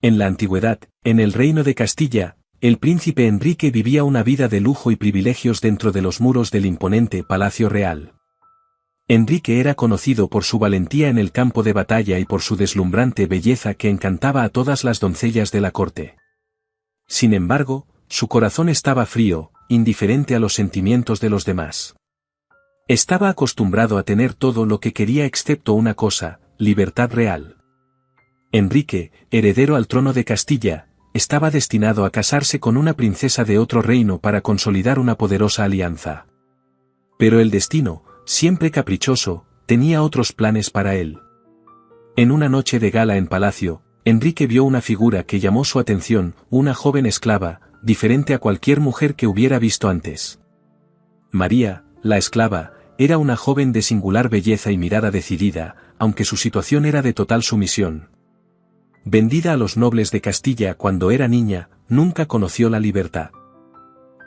En la antigüedad, en el reino de Castilla, el príncipe Enrique vivía una vida de lujo y privilegios dentro de los muros del imponente Palacio Real. Enrique era conocido por su valentía en el campo de batalla y por su deslumbrante belleza que encantaba a todas las doncellas de la corte. Sin embargo, su corazón estaba frío, indiferente a los sentimientos de los demás. Estaba acostumbrado a tener todo lo que quería excepto una cosa, libertad real. Enrique, heredero al trono de Castilla, estaba destinado a casarse con una princesa de otro reino para consolidar una poderosa alianza. Pero el destino, siempre caprichoso, tenía otros planes para él. En una noche de gala en palacio, Enrique vio una figura que llamó su atención, una joven esclava, diferente a cualquier mujer que hubiera visto antes. María, la esclava, era una joven de singular belleza y mirada decidida, aunque su situación era de total sumisión. Vendida a los nobles de Castilla cuando era niña, nunca conoció la libertad.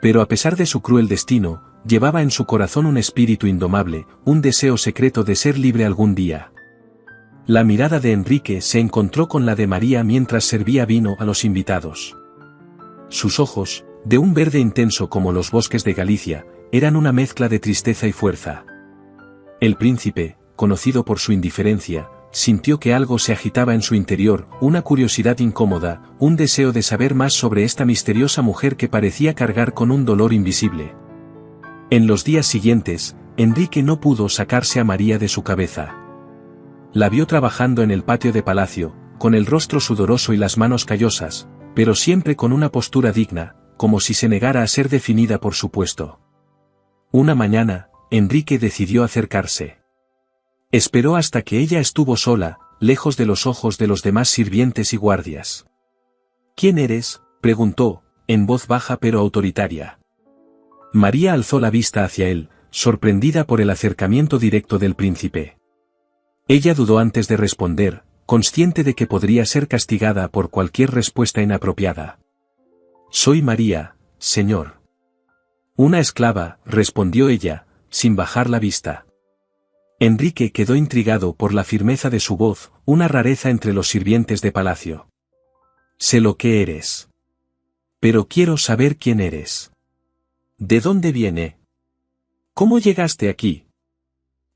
Pero a pesar de su cruel destino, llevaba en su corazón un espíritu indomable, un deseo secreto de ser libre algún día. La mirada de Enrique se encontró con la de María mientras servía vino a los invitados. Sus ojos, de un verde intenso como los bosques de Galicia, eran una mezcla de tristeza y fuerza. El príncipe, conocido por su indiferencia, sintió que algo se agitaba en su interior, una curiosidad incómoda, un deseo de saber más sobre esta misteriosa mujer que parecía cargar con un dolor invisible. En los días siguientes, Enrique no pudo sacarse a María de su cabeza. La vio trabajando en el patio de palacio, con el rostro sudoroso y las manos callosas, pero siempre con una postura digna, como si se negara a ser definida por su puesto. Una mañana, Enrique decidió acercarse. Esperó hasta que ella estuvo sola, lejos de los ojos de los demás sirvientes y guardias. ¿Quién eres?, preguntó, en voz baja pero autoritaria. María alzó la vista hacia él, sorprendida por el acercamiento directo del príncipe. Ella dudó antes de responder, consciente de que podría ser castigada por cualquier respuesta inapropiada. «Soy María, señor». «Una esclava», respondió ella, sin bajar la vista. Enrique quedó intrigado por la firmeza de su voz, una rareza entre los sirvientes de palacio. «Sé lo que eres. Pero quiero saber quién eres. ¿De dónde viene? ¿Cómo llegaste aquí?»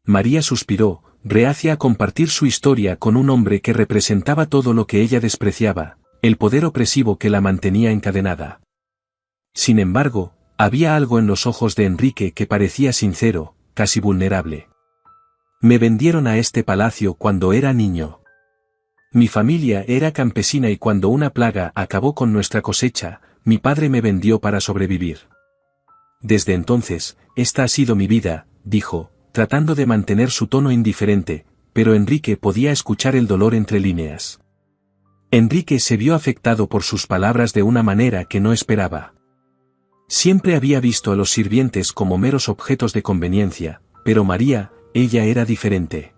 María suspiró, reacia a compartir su historia con un hombre que representaba todo lo que ella despreciaba, el poder opresivo que la mantenía encadenada. Sin embargo, había algo en los ojos de Enrique que parecía sincero, casi vulnerable. «Me vendieron a este palacio cuando era niño. Mi familia era campesina y cuando una plaga acabó con nuestra cosecha, mi padre me vendió para sobrevivir. Desde entonces, esta ha sido mi vida», dijo, tratando de mantener su tono indiferente, pero Enrique podía escuchar el dolor entre líneas. Enrique se vio afectado por sus palabras de una manera que no esperaba. Siempre había visto a los sirvientes como meros objetos de conveniencia, pero María, ella era diferente.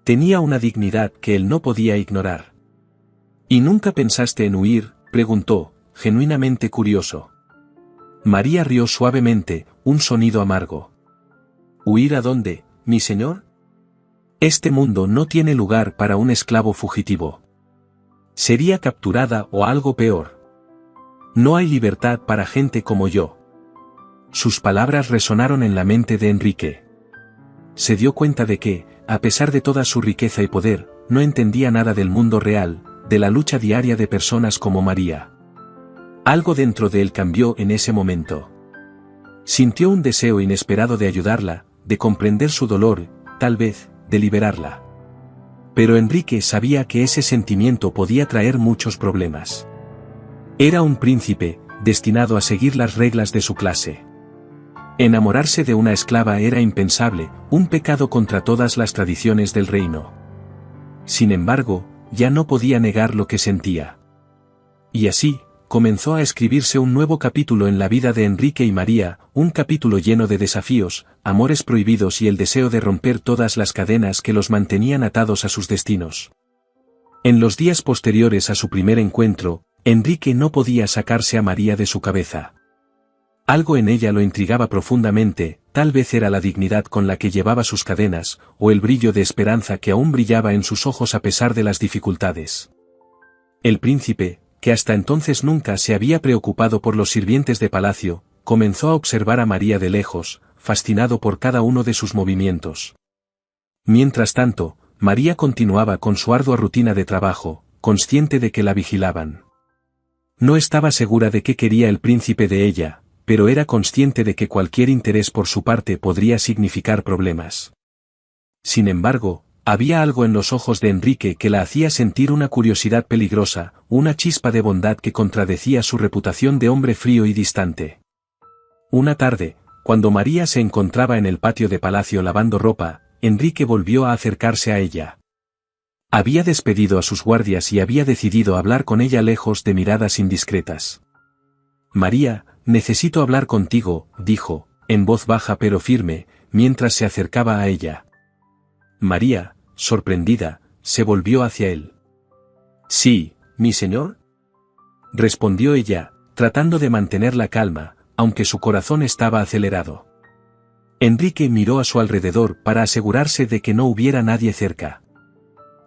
Tenía una dignidad que él no podía ignorar. «¿Y nunca pensaste en huir?», preguntó, genuinamente curioso. María rió suavemente, un sonido amargo. «¿Huir a dónde, mi señor? Este mundo no tiene lugar para un esclavo fugitivo. Sería capturada o algo peor. No hay libertad para gente como yo». Sus palabras resonaron en la mente de Enrique. Se dio cuenta de que, a pesar de toda su riqueza y poder, no entendía nada del mundo real, de la lucha diaria de personas como María. Algo dentro de él cambió en ese momento. Sintió un deseo inesperado de ayudarla, de comprender su dolor, tal vez, de liberarla. Pero Enrique sabía que ese sentimiento podía traer muchos problemas. Era un príncipe, destinado a seguir las reglas de su clase. Enamorarse de una esclava era impensable, un pecado contra todas las tradiciones del reino. Sin embargo, ya no podía negar lo que sentía. Y así, comenzó a escribirse un nuevo capítulo en la vida de Enrique y María, un capítulo lleno de desafíos, amores prohibidos y el deseo de romper todas las cadenas que los mantenían atados a sus destinos. En los días posteriores a su primer encuentro, Enrique no podía sacarse a María de su cabeza. Algo en ella lo intrigaba profundamente, tal vez era la dignidad con la que llevaba sus cadenas, o el brillo de esperanza que aún brillaba en sus ojos a pesar de las dificultades. El príncipe, que hasta entonces nunca se había preocupado por los sirvientes de palacio, comenzó a observar a María de lejos, fascinado por cada uno de sus movimientos. Mientras tanto, María continuaba con su ardua rutina de trabajo, consciente de que la vigilaban. No estaba segura de qué quería el príncipe de ella, pero era consciente de que cualquier interés por su parte podría significar problemas. Sin embargo, había algo en los ojos de Enrique que la hacía sentir una curiosidad peligrosa, una chispa de bondad que contradecía su reputación de hombre frío y distante. Una tarde, cuando María se encontraba en el patio de palacio lavando ropa, Enrique volvió a acercarse a ella. Había despedido a sus guardias y había decidido hablar con ella lejos de miradas indiscretas. «María, necesito hablar contigo», dijo, en voz baja pero firme, mientras se acercaba a ella. María, sorprendida, se volvió hacia él. «Sí, mi señor», respondió ella, tratando de mantener la calma, aunque su corazón estaba acelerado. Enrique miró a su alrededor para asegurarse de que no hubiera nadie cerca.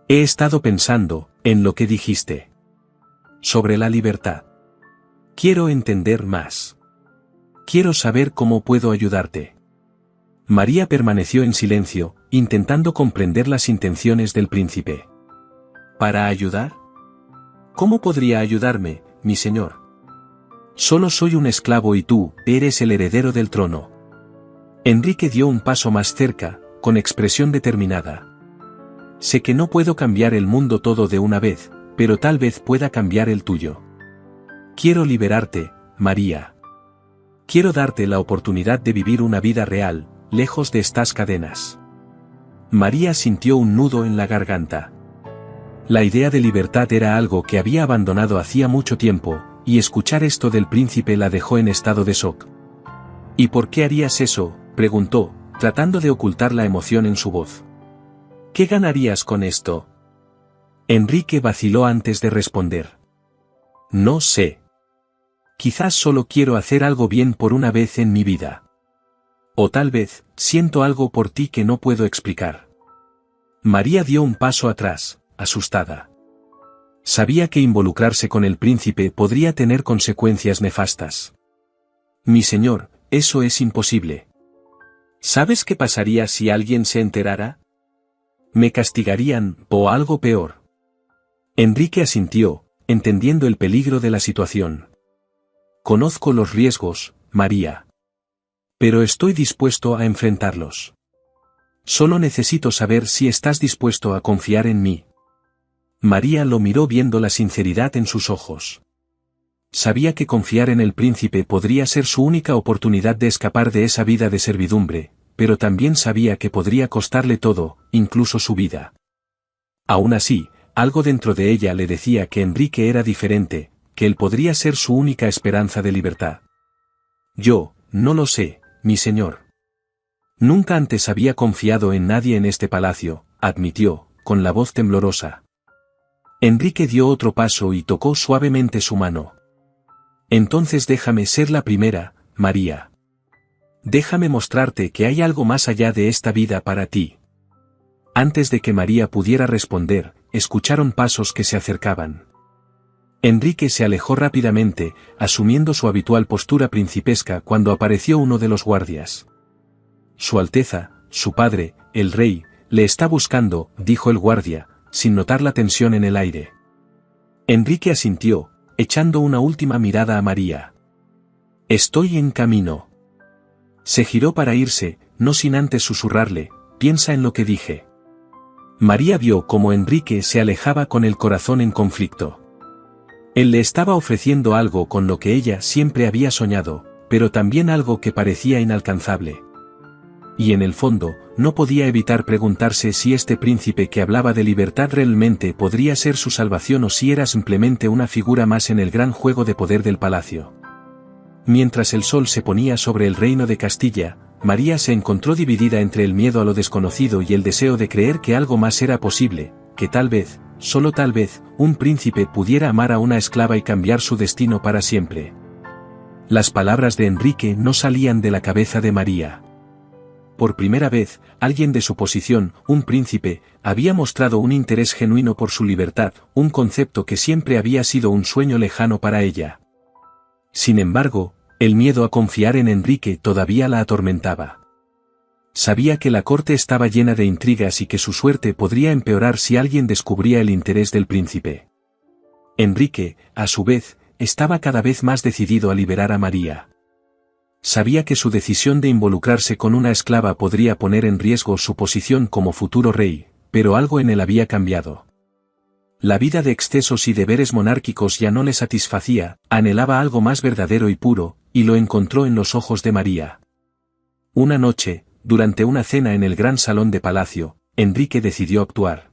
«He estado pensando en lo que dijiste. Sobre la libertad. Quiero entender más. Quiero saber cómo puedo ayudarte». María permaneció en silencio, intentando comprender las intenciones del príncipe. ¿Para ayudar? ¿Cómo podría ayudarme, mi señor? Solo soy un esclavo y tú eres el heredero del trono. Enrique dio un paso más cerca, con expresión determinada. Sé que no puedo cambiar el mundo todo de una vez, pero tal vez pueda cambiar el tuyo. Quiero liberarte, María. Quiero darte la oportunidad de vivir una vida real, lejos de estas cadenas. María sintió un nudo en la garganta. La idea de libertad era algo que había abandonado hacía mucho tiempo, y escuchar esto del príncipe la dejó en estado de shock. ¿Y por qué harías eso?, preguntó, tratando de ocultar la emoción en su voz. ¿Qué ganarías con esto? Enrique vaciló antes de responder. No sé. Quizás solo quiero hacer algo bien por una vez en mi vida. O tal vez, siento algo por ti que no puedo explicar. María dio un paso atrás, asustada. Sabía que involucrarse con el príncipe podría tener consecuencias nefastas. Mi señor, eso es imposible. ¿Sabes qué pasaría si alguien se enterara? Me castigarían, o algo peor. Enrique asintió, entendiendo el peligro de la situación. Conozco los riesgos, María. Pero estoy dispuesto a enfrentarlos. Solo necesito saber si estás dispuesto a confiar en mí. María lo miró viendo la sinceridad en sus ojos. Sabía que confiar en el príncipe podría ser su única oportunidad de escapar de esa vida de servidumbre, pero también sabía que podría costarle todo, incluso su vida. Aún así, algo dentro de ella le decía que Enrique era diferente, que él podría ser su única esperanza de libertad. Yo, no lo sé, mi señor. Nunca antes había confiado en nadie en este palacio, admitió, con la voz temblorosa. Enrique dio otro paso y tocó suavemente su mano. Entonces déjame ser la primera, María. Déjame mostrarte que hay algo más allá de esta vida para ti. Antes de que María pudiera responder, escucharon pasos que se acercaban. Enrique se alejó rápidamente, asumiendo su habitual postura principesca cuando apareció uno de los guardias. Su Alteza, su padre, el rey, le está buscando, dijo el guardia, sin notar la tensión en el aire. Enrique asintió, echando una última mirada a María. Estoy en camino. Se giró para irse, no sin antes susurrarle, piensa en lo que dije. María vio cómo Enrique se alejaba con el corazón en conflicto. Él le estaba ofreciendo algo con lo que ella siempre había soñado, pero también algo que parecía inalcanzable. Y en el fondo, no podía evitar preguntarse si este príncipe que hablaba de libertad realmente podría ser su salvación o si era simplemente una figura más en el gran juego de poder del palacio. Mientras el sol se ponía sobre el reino de Castilla, María se encontró dividida entre el miedo a lo desconocido y el deseo de creer que algo más era posible, que tal vez, solo tal vez, un príncipe pudiera amar a una esclava y cambiar su destino para siempre. Las palabras de Enrique no salían de la cabeza de María. por primera vez, alguien de su posición, un príncipe, había mostrado un interés genuino por su libertad, un concepto que siempre había sido un sueño lejano para ella. Sin embargo, el miedo a confiar en Enrique todavía la atormentaba. Sabía que la corte estaba llena de intrigas y que su suerte podría empeorar si alguien descubría el interés del príncipe. Enrique, a su vez, estaba cada vez más decidido a liberar a María. Sabía que su decisión de involucrarse con una esclava podría poner en riesgo su posición como futuro rey, pero algo en él había cambiado. La vida de excesos y deberes monárquicos ya no le satisfacía, anhelaba algo más verdadero y puro, y lo encontró en los ojos de María. Una noche, durante una cena en el gran salón de palacio, Enrique decidió actuar.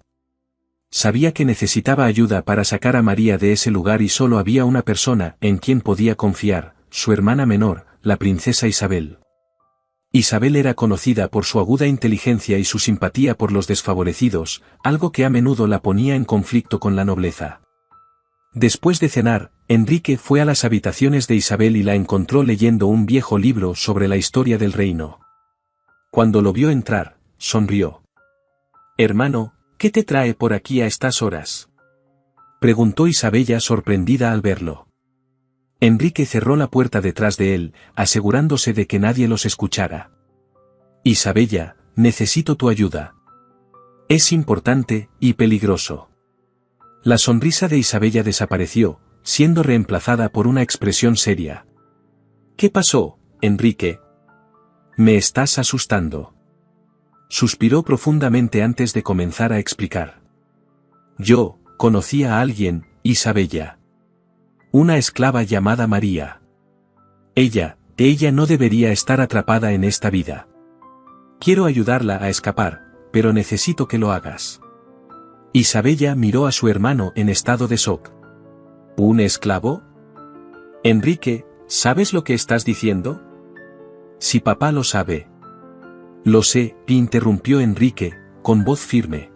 Sabía que necesitaba ayuda para sacar a María de ese lugar y solo había una persona en quien podía confiar, su hermana menor, la princesa Isabel. Isabel era conocida por su aguda inteligencia y su simpatía por los desfavorecidos, algo que a menudo la ponía en conflicto con la nobleza. Después de cenar, Enrique fue a las habitaciones de Isabel y la encontró leyendo un viejo libro sobre la historia del reino. Cuando lo vio entrar, sonrió. «Hermano, ¿qué te trae por aquí a estas horas?», preguntó Isabella sorprendida al verlo. Enrique cerró la puerta detrás de él, asegurándose de que nadie los escuchara. «Isabella, necesito tu ayuda. Es importante y peligroso». La sonrisa de Isabella desapareció, siendo reemplazada por una expresión seria. «¿Qué pasó, Enrique? Me estás asustando». Suspiró profundamente antes de comenzar a explicar. «Yo conocí a alguien, Isabella. Una esclava llamada María. Ella no debería estar atrapada en esta vida. Quiero ayudarla a escapar, pero necesito que lo hagas». Isabella miró a su hermano en estado de shock. ¿Un esclavo? Enrique, ¿sabes lo que estás diciendo? Si papá lo sabe. Lo sé, interrumpió Enrique, con voz firme.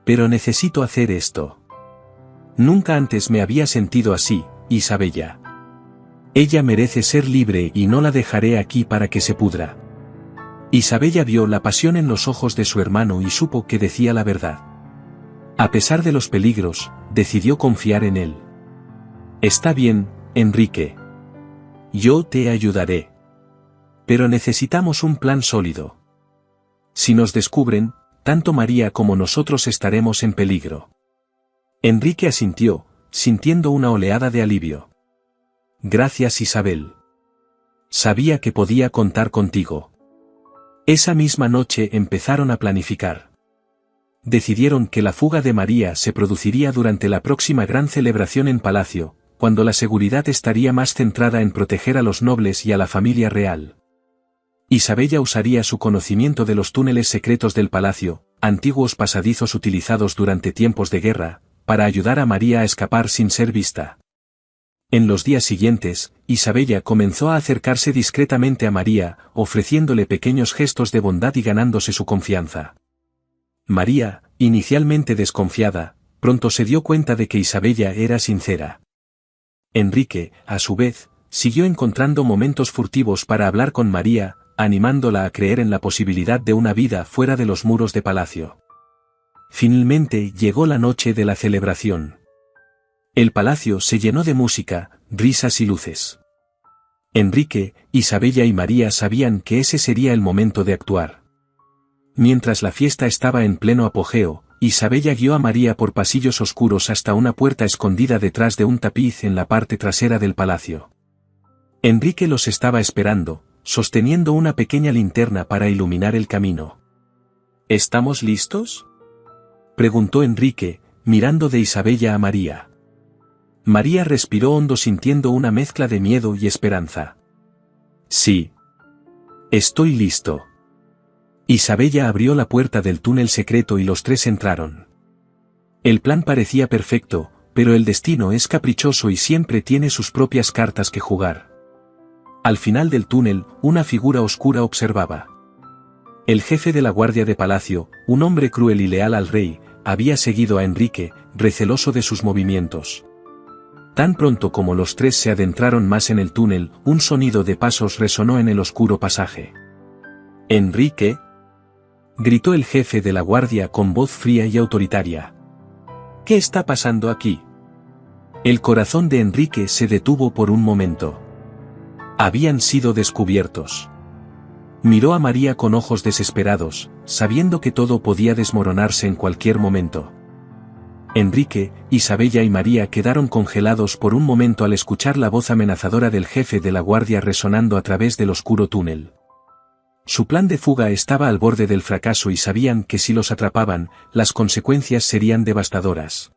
Pero necesito hacer esto. Nunca antes me había sentido así, Isabella. Ella merece ser libre y no la dejaré aquí para que se pudra. Isabella vio la pasión en los ojos de su hermano y supo que decía la verdad. A pesar de los peligros, decidió confiar en él. «Está bien, Enrique. Yo te ayudaré. Pero necesitamos un plan sólido. Si nos descubren, tanto María como nosotros estaremos en peligro». Enrique asintió, sintiendo una oleada de alivio. «Gracias, Isabel. Sabía que podía contar contigo». Esa misma noche empezaron a planificar. Decidieron que la fuga de María se produciría durante la próxima gran celebración en palacio, cuando la seguridad estaría más centrada en proteger a los nobles y a la familia real. Isabella usaría su conocimiento de los túneles secretos del palacio, antiguos pasadizos utilizados durante tiempos de guerra, para ayudar a María a escapar sin ser vista. En los días siguientes, Isabella comenzó a acercarse discretamente a María, ofreciéndole pequeños gestos de bondad y ganándose su confianza. María, inicialmente desconfiada, pronto se dio cuenta de que Isabella era sincera. Enrique, a su vez, siguió encontrando momentos furtivos para hablar con María, animándola a creer en la posibilidad de una vida fuera de los muros de palacio. Finalmente llegó la noche de la celebración. El palacio se llenó de música, risas y luces. Enrique, Isabella y María sabían que ese sería el momento de actuar. Mientras la fiesta estaba en pleno apogeo, Isabella guió a María por pasillos oscuros hasta una puerta escondida detrás de un tapiz en la parte trasera del palacio. Enrique los estaba esperando, sosteniendo una pequeña linterna para iluminar el camino. ¿Estamos listos?, preguntó Enrique, mirando de Isabella a María. María respiró hondo sintiendo una mezcla de miedo y esperanza. «Sí. Estoy listo». Isabella abrió la puerta del túnel secreto y los tres entraron. El plan parecía perfecto, pero el destino es caprichoso y siempre tiene sus propias cartas que jugar. Al final del túnel, una figura oscura observaba. El jefe de la guardia de palacio, un hombre cruel y leal al rey, había seguido a Enrique, receloso de sus movimientos. Tan pronto como los tres se adentraron más en el túnel, un sonido de pasos resonó en el oscuro pasaje. —¿Enrique? —gritó el jefe de la guardia con voz fría y autoritaria. —¿Qué está pasando aquí? El corazón de Enrique se detuvo por un momento. Habían sido descubiertos. Miró a María con ojos desesperados, sabiendo que todo podía desmoronarse en cualquier momento. Enrique, Isabella y María quedaron congelados por un momento al escuchar la voz amenazadora del jefe de la guardia resonando a través del oscuro túnel. Su plan de fuga estaba al borde del fracaso y sabían que si los atrapaban, las consecuencias serían devastadoras.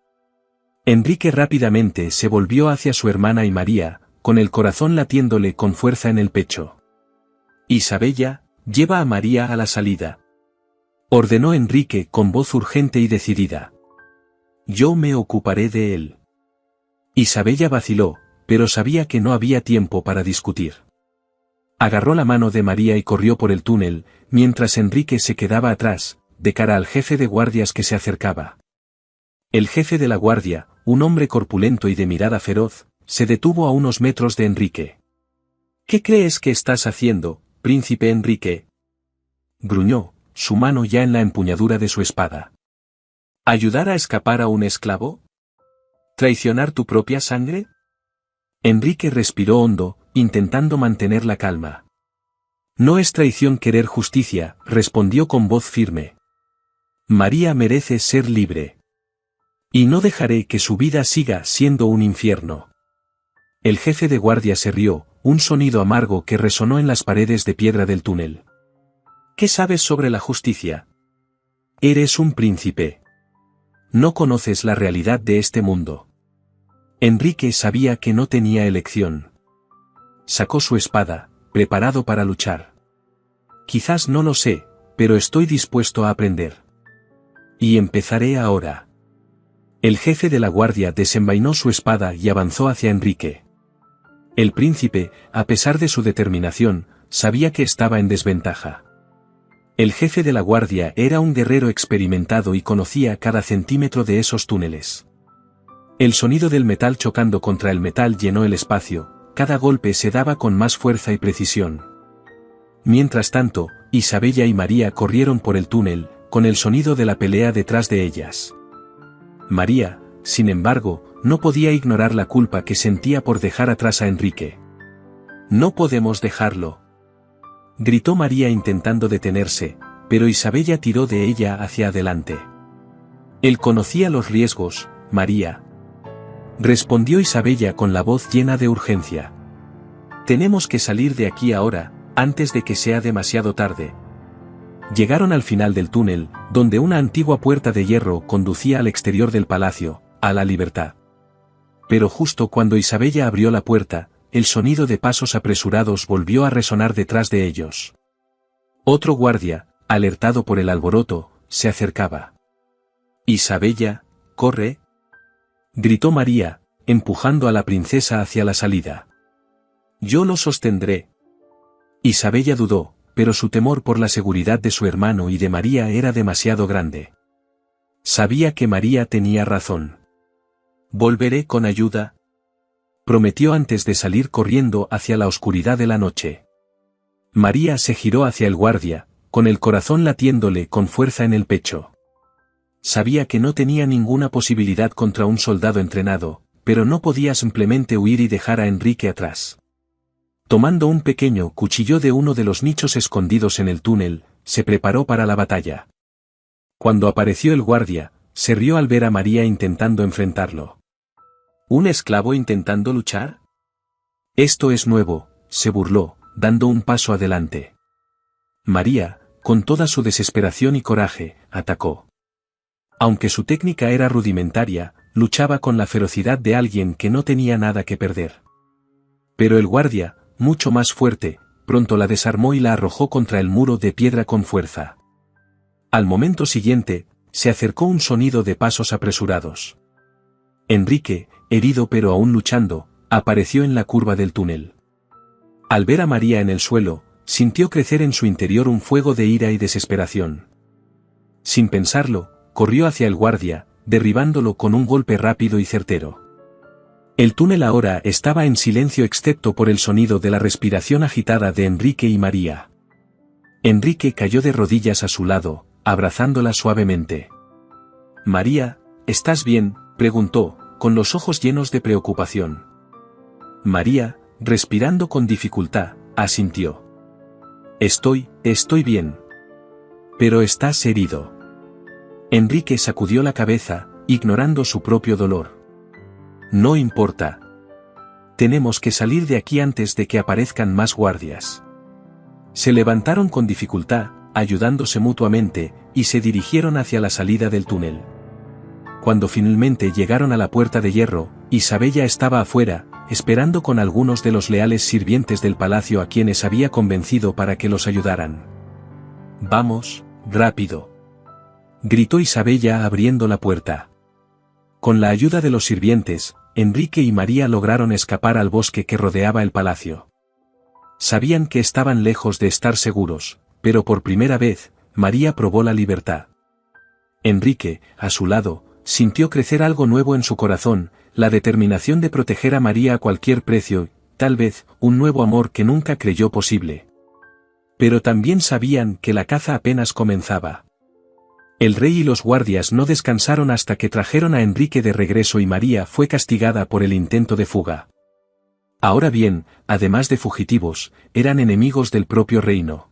Enrique rápidamente se volvió hacia su hermana y María, con el corazón latiéndole con fuerza en el pecho. —Isabella, lleva a María a la salida —ordenó Enrique con voz urgente y decidida. —Yo me ocuparé de él. Isabella vaciló, pero sabía que no había tiempo para discutir. Agarró la mano de María y corrió por el túnel, mientras Enrique se quedaba atrás, de cara al jefe de guardias que se acercaba. El jefe de la guardia, un hombre corpulento y de mirada feroz, se detuvo a unos metros de Enrique. —¿Qué crees que estás haciendo, príncipe Enrique? —gruñó, su mano ya en la empuñadura de su espada. —¿Ayudar a escapar a un esclavo? ¿Traicionar tu propia sangre? Enrique respiró hondo, intentando mantener la calma. —No es traición querer justicia —respondió con voz firme—. María merece ser libre. Y no dejaré que su vida siga siendo un infierno. El jefe de guardia se rió, un sonido amargo que resonó en las paredes de piedra del túnel. —¿Qué sabes sobre la justicia? Eres un príncipe. No conoces la realidad de este mundo. Enrique sabía que no tenía elección. Sacó su espada, preparado para luchar. Quizás no lo sé, pero estoy dispuesto a aprender. Y empezaré ahora. El jefe de la guardia desenvainó su espada y avanzó hacia Enrique. El príncipe, a pesar de su determinación, sabía que estaba en desventaja. El jefe de la guardia era un guerrero experimentado y conocía cada centímetro de esos túneles. El sonido del metal chocando contra el metal llenó el espacio, cada golpe se daba con más fuerza y precisión. Mientras tanto, Isabella y María corrieron por el túnel, con el sonido de la pelea detrás de ellas. María, sin embargo, no podía ignorar la culpa que sentía por dejar atrás a Enrique. —No podemos dejarlo —gritó María intentando detenerse, pero Isabella tiró de ella hacia adelante. —Él conocía los riesgos, María —respondió Isabella con la voz llena de urgencia—. Tenemos que salir de aquí ahora, antes de que sea demasiado tarde. Llegaron al final del túnel, donde una antigua puerta de hierro conducía al exterior del palacio, a la libertad. Pero justo cuando Isabella abrió la puerta, el sonido de pasos apresurados volvió a resonar detrás de ellos. Otro guardia, alertado por el alboroto, se acercaba. —Isabella, corre —gritó María, empujando a la princesa hacia la salida. —Yo lo sostendré. Isabella dudó, pero su temor por la seguridad de su hermano y de María era demasiado grande. Sabía que María tenía razón. —Volveré con ayuda —prometió antes de salir corriendo hacia la oscuridad de la noche. María se giró hacia el guardia, con el corazón latiéndole con fuerza en el pecho. Sabía que no tenía ninguna posibilidad contra un soldado entrenado, pero no podía simplemente huir y dejar a Enrique atrás. Tomando un pequeño cuchillo de uno de los nichos escondidos en el túnel, se preparó para la batalla. Cuando apareció el guardia, se rió al ver a María intentando enfrentarlo. ¿Un esclavo intentando luchar? Esto es nuevo, se burló, dando un paso adelante. María, con toda su desesperación y coraje, atacó. Aunque su técnica era rudimentaria, luchaba con la ferocidad de alguien que no tenía nada que perder. Pero el guardia, mucho más fuerte, pronto la desarmó y la arrojó contra el muro de piedra con fuerza. Al momento siguiente, se acercó un sonido de pasos apresurados. Enrique, herido pero aún luchando, apareció en la curva del túnel. Al ver a María en el suelo, sintió crecer en su interior un fuego de ira y desesperación. Sin pensarlo, corrió hacia el guardia, derribándolo con un golpe rápido y certero. El túnel ahora estaba en silencio excepto por el sonido de la respiración agitada de Enrique y María. Enrique cayó de rodillas a su lado, abrazándola suavemente. «María, ¿estás bien?», preguntó, con los ojos llenos de preocupación. María, respirando con dificultad, asintió. Estoy bien. Pero estás herido». Enrique sacudió la cabeza, ignorando su propio dolor. «No importa. Tenemos que salir de aquí antes de que aparezcan más guardias». Se levantaron con dificultad, ayudándose mutuamente, y se dirigieron hacia la salida del túnel. Cuando finalmente llegaron a la puerta de hierro, Isabella estaba afuera, esperando con algunos de los leales sirvientes del palacio a quienes había convencido para que los ayudaran. «Vamos, rápido», gritó Isabella abriendo la puerta. Con la ayuda de los sirvientes, Enrique y María lograron escapar al bosque que rodeaba el palacio. Sabían que estaban lejos de estar seguros, pero por primera vez, María probó la libertad. Enrique, a su lado, sintió crecer algo nuevo en su corazón, la determinación de proteger a María a cualquier precio, tal vez, un nuevo amor que nunca creyó posible. Pero también sabían que la caza apenas comenzaba. El rey y los guardias no descansaron hasta que trajeron a Enrique de regreso y María fue castigada por el intento de fuga. Ahora bien, además de fugitivos, eran enemigos del propio reino.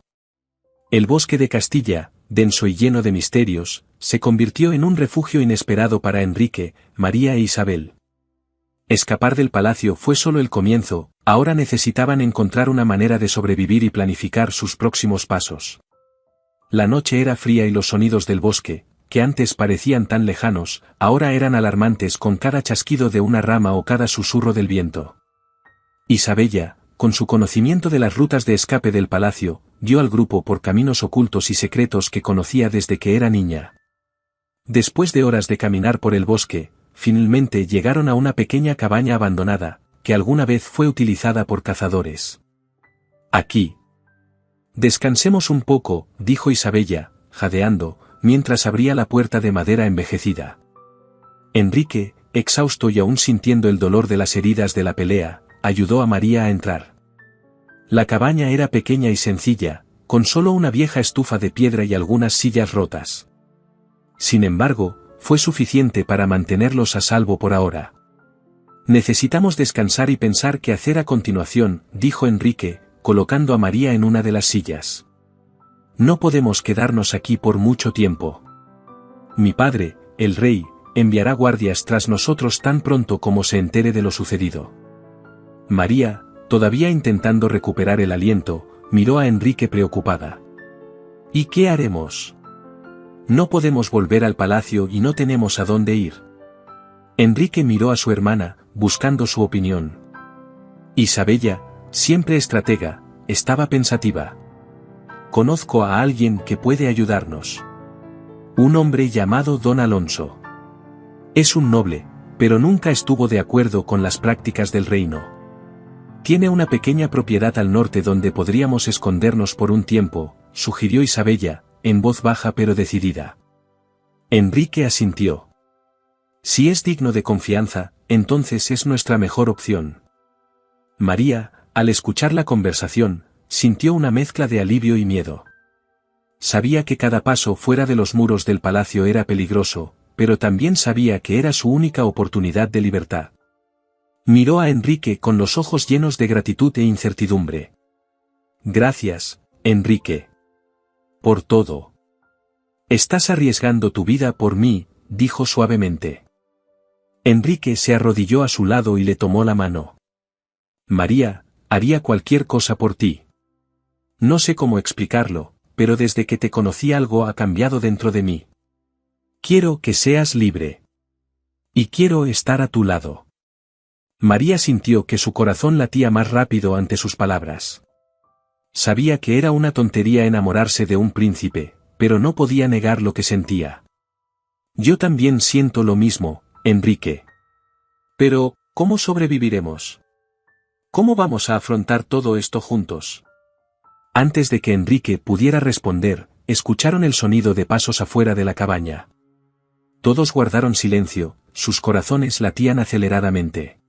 El bosque de Castilla, denso y lleno de misterios, se convirtió en un refugio inesperado para Enrique, María e Isabel. Escapar del palacio fue solo el comienzo, ahora necesitaban encontrar una manera de sobrevivir y planificar sus próximos pasos. La noche era fría y los sonidos del bosque, que antes parecían tan lejanos, ahora eran alarmantes con cada chasquido de una rama o cada susurro del viento. Isabella, con su conocimiento de las rutas de escape del palacio, guió al grupo por caminos ocultos y secretos que conocía desde que era niña. Después de horas de caminar por el bosque, finalmente llegaron a una pequeña cabaña abandonada, que alguna vez fue utilizada por cazadores. «Aquí. Descansemos un poco», dijo Isabella, jadeando, mientras abría la puerta de madera envejecida. Enrique, exhausto y aún sintiendo el dolor de las heridas de la pelea, ayudó a María a entrar. La cabaña era pequeña y sencilla, con solo una vieja estufa de piedra y algunas sillas rotas. Sin embargo, fue suficiente para mantenerlos a salvo por ahora. «Necesitamos descansar y pensar qué hacer a continuación», dijo Enrique, colocando a María en una de las sillas. «No podemos quedarnos aquí por mucho tiempo. Mi padre, el rey, enviará guardias tras nosotros tan pronto como se entere de lo sucedido». María, todavía intentando recuperar el aliento, miró a Enrique preocupada. «¿Y qué haremos? No podemos volver al palacio y no tenemos a dónde ir». Enrique miró a su hermana, buscando su opinión. Isabella, siempre estratega, estaba pensativa. «Conozco a alguien que puede ayudarnos. Un hombre llamado Don Alonso. Es un noble, pero nunca estuvo de acuerdo con las prácticas del reino. Tiene una pequeña propiedad al norte donde podríamos escondernos por un tiempo», sugirió Isabella, en voz baja pero decidida. Enrique asintió. «Si es digno de confianza, entonces es nuestra mejor opción». María, al escuchar la conversación, sintió una mezcla de alivio y miedo. Sabía que cada paso fuera de los muros del palacio era peligroso, pero también sabía que era su única oportunidad de libertad. Miró a Enrique con los ojos llenos de gratitud e incertidumbre. «Gracias, Enrique. Por todo. Estás arriesgando tu vida por mí», dijo suavemente. Enrique se arrodilló a su lado y le tomó la mano. «María, haría cualquier cosa por ti. No sé cómo explicarlo, pero desde que te conocí algo ha cambiado dentro de mí. Quiero que seas libre. Y quiero estar a tu lado». María sintió que su corazón latía más rápido ante sus palabras. Sabía que era una tontería enamorarse de un príncipe, pero no podía negar lo que sentía. «Yo también siento lo mismo, Enrique. Pero, ¿cómo sobreviviremos? ¿Cómo vamos a afrontar todo esto juntos?» Antes de que Enrique pudiera responder, escucharon el sonido de pasos afuera de la cabaña. Todos guardaron silencio, sus corazones latían aceleradamente.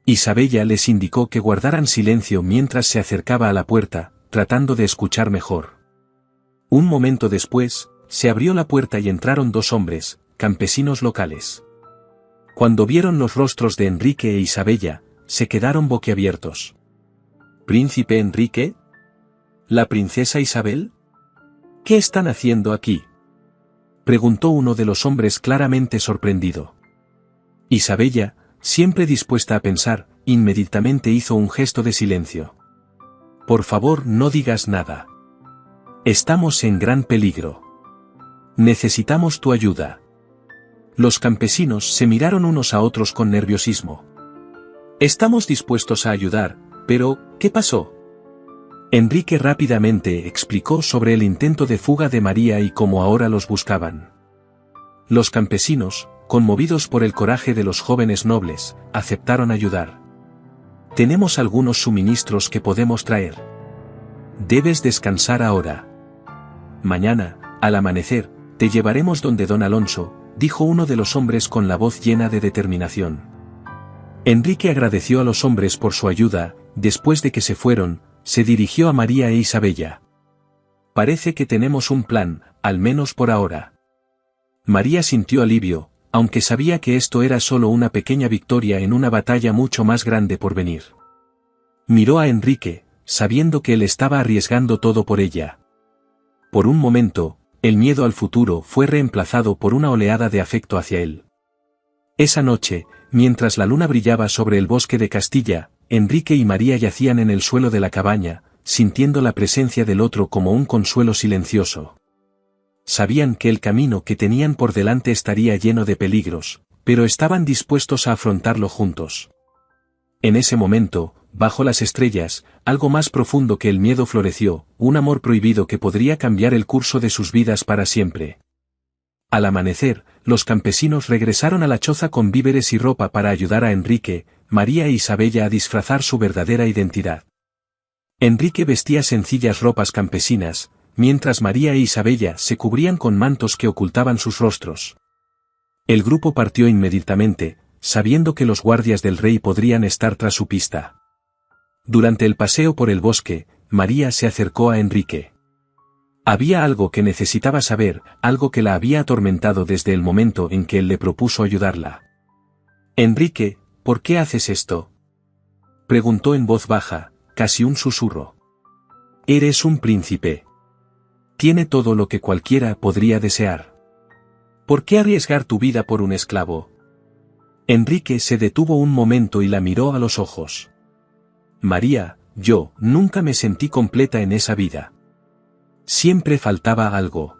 Isabella les indicó que guardaran silencio mientras se acercaba a la puerta, tratando de escuchar mejor. Un momento después, se abrió la puerta y entraron dos hombres, campesinos locales. Cuando vieron los rostros de Enrique e Isabella, se quedaron boquiabiertos. ¿Príncipe Enrique? ¿La princesa Isabel? ¿Qué están haciendo aquí?, preguntó uno de los hombres claramente sorprendido. Isabella, siempre dispuesta a pensar, inmediatamente hizo un gesto de silencio. Por favor, no digas nada. Estamos en gran peligro. Necesitamos tu ayuda. Los campesinos se miraron unos a otros con nerviosismo. Estamos dispuestos a ayudar, pero, ¿qué pasó? Enrique rápidamente explicó sobre el intento de fuga de María y cómo ahora los buscaban. Los campesinos, conmovidos por el coraje de los jóvenes nobles, aceptaron ayudar. Tenemos algunos suministros que podemos traer. Debes descansar ahora. Mañana, al amanecer, te llevaremos donde don Alonso, dijo uno de los hombres con la voz llena de determinación. Enrique agradeció a los hombres por su ayuda. Después de que se fueron, se dirigió a María e Isabella. Parece que tenemos un plan, al menos por ahora. María sintió alivio, aunque sabía que esto era solo una pequeña victoria en una batalla mucho más grande por venir. Miró a Enrique, sabiendo que él estaba arriesgando todo por ella. Por un momento, el miedo al futuro fue reemplazado por una oleada de afecto hacia él. Esa noche, mientras la luna brillaba sobre el bosque de Castilla, Enrique y María yacían en el suelo de la cabaña, sintiendo la presencia del otro como un consuelo silencioso. Sabían que el camino que tenían por delante estaría lleno de peligros, pero estaban dispuestos a afrontarlo juntos. En ese momento, bajo las estrellas, algo más profundo que el miedo floreció, un amor prohibido que podría cambiar el curso de sus vidas para siempre. Al amanecer, los campesinos regresaron a la choza con víveres y ropa para ayudar a Enrique, María e Isabella a disfrazar su verdadera identidad. Enrique vestía sencillas ropas campesinas, mientras María e Isabella se cubrían con mantos que ocultaban sus rostros. El grupo partió inmediatamente, sabiendo que los guardias del rey podrían estar tras su pista. Durante el paseo por el bosque, María se acercó a Enrique. Había algo que necesitaba saber, algo que la había atormentado desde el momento en que él le propuso ayudarla. Enrique, ¿por qué haces esto?, preguntó en voz baja, casi un susurro. Eres un príncipe. Tiene todo lo que cualquiera podría desear. ¿Por qué arriesgar tu vida por un esclavo? Enrique se detuvo un momento y la miró a los ojos. María, yo nunca me sentí completa en esa vida. Siempre faltaba algo.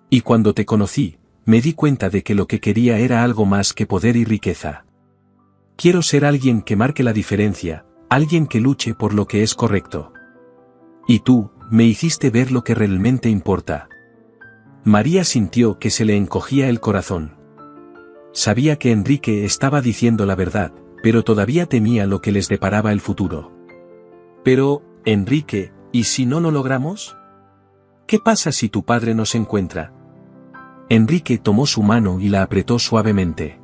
Y cuando te conocí, me di cuenta de que lo que quería era algo más que poder y riqueza. Quiero ser alguien que marque la diferencia, alguien que luche por lo que es correcto. Y tú, me hiciste ver lo que realmente importa. María sintió que se le encogía el corazón. Sabía que Enrique estaba diciendo la verdad, pero todavía temía lo que les deparaba el futuro. Pero, Enrique, ¿y si no lo logramos? ¿Qué pasa si tu padre nos encuentra? Enrique tomó su mano y la apretó suavemente.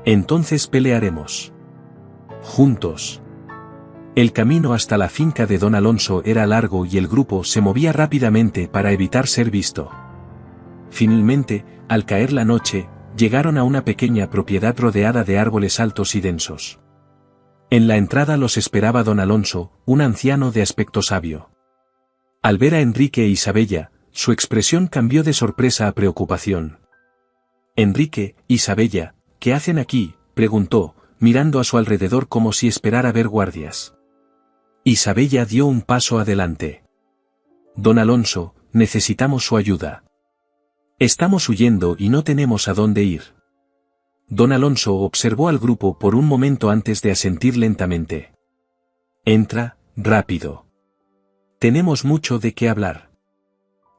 Entonces pelearemos. Juntos. El camino hasta la finca de don Alonso era largo y el grupo se movía rápidamente para evitar ser visto. Finalmente, al caer la noche, llegaron a una pequeña propiedad rodeada de árboles altos y densos. En la entrada los esperaba don Alonso, un anciano de aspecto sabio. Al ver a Enrique e Isabella, su expresión cambió de sorpresa a preocupación. Enrique, Isabella, ¿qué hacen aquí?, preguntó, mirando a su alrededor como si esperara ver guardias. Isabella dio un paso adelante. Don Alonso, necesitamos su ayuda. Estamos huyendo y no tenemos a dónde ir. Don Alonso observó al grupo por un momento antes de asentir lentamente. Entra, rápido. Tenemos mucho de qué hablar.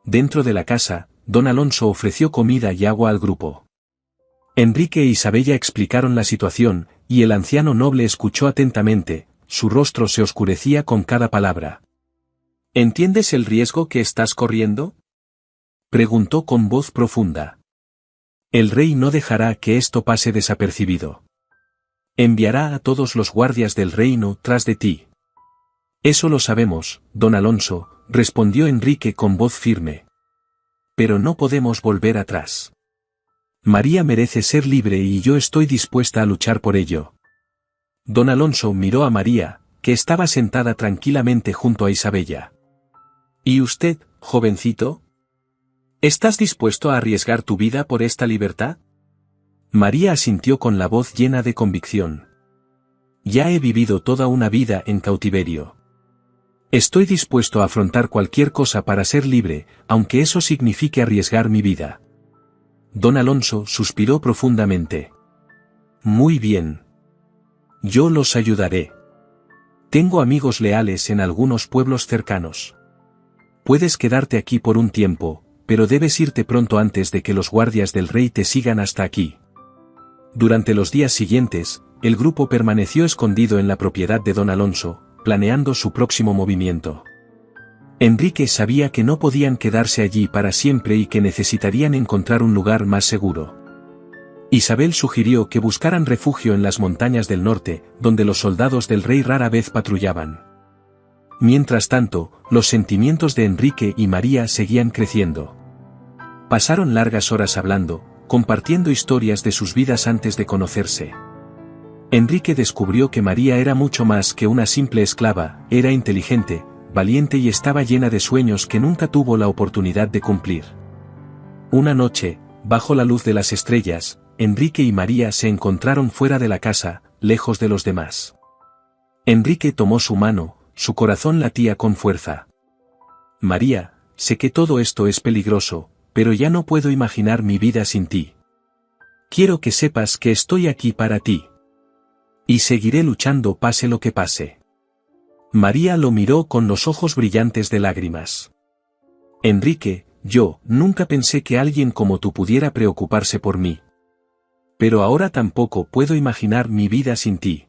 Dentro de la casa, don Alonso ofreció comida y agua al grupo. Enrique e Isabella explicaron la situación, y el anciano noble escuchó atentamente, su rostro se oscurecía con cada palabra. ¿Entiendes el riesgo que estás corriendo?, preguntó con voz profunda. El rey no dejará que esto pase desapercibido. Enviará a todos los guardias del reino tras de ti. Eso lo sabemos, don Alonso, respondió Enrique con voz firme. Pero no podemos volver atrás. María merece ser libre y yo estoy dispuesta a luchar por ello. Don Alonso miró a María, que estaba sentada tranquilamente junto a Isabella. ¿Y usted, jovencito? ¿Estás dispuesto a arriesgar tu vida por esta libertad? María asintió con la voz llena de convicción. Ya he vivido toda una vida en cautiverio. Estoy dispuesto a afrontar cualquier cosa para ser libre, aunque eso signifique arriesgar mi vida. Don Alonso suspiró profundamente. Muy bien. Yo los ayudaré. Tengo amigos leales en algunos pueblos cercanos. Puedes quedarte aquí por un tiempo, pero debes irte pronto antes de que los guardias del rey te sigan hasta aquí. Durante los días siguientes, el grupo permaneció escondido en la propiedad de don Alonso, planeando su próximo movimiento. Enrique sabía que no podían quedarse allí para siempre y que necesitarían encontrar un lugar más seguro. Isabel sugirió que buscaran refugio en las montañas del norte, donde los soldados del rey rara vez patrullaban. Mientras tanto, los sentimientos de Enrique y María seguían creciendo. Pasaron largas horas hablando, compartiendo historias de sus vidas antes de conocerse. Enrique descubrió que María era mucho más que una simple esclava, era inteligente, valiente y estaba llena de sueños que nunca tuvo la oportunidad de cumplir. Una noche, bajo la luz de las estrellas, Enrique y María se encontraron fuera de la casa, lejos de los demás. Enrique tomó su mano, su corazón latía con fuerza. María, sé que todo esto es peligroso, pero ya no puedo imaginar mi vida sin ti. Quiero que sepas que estoy aquí para ti. Y seguiré luchando pase lo que pase. María lo miró con los ojos brillantes de lágrimas. Enrique, yo nunca pensé que alguien como tú pudiera preocuparse por mí. Pero ahora tampoco puedo imaginar mi vida sin ti.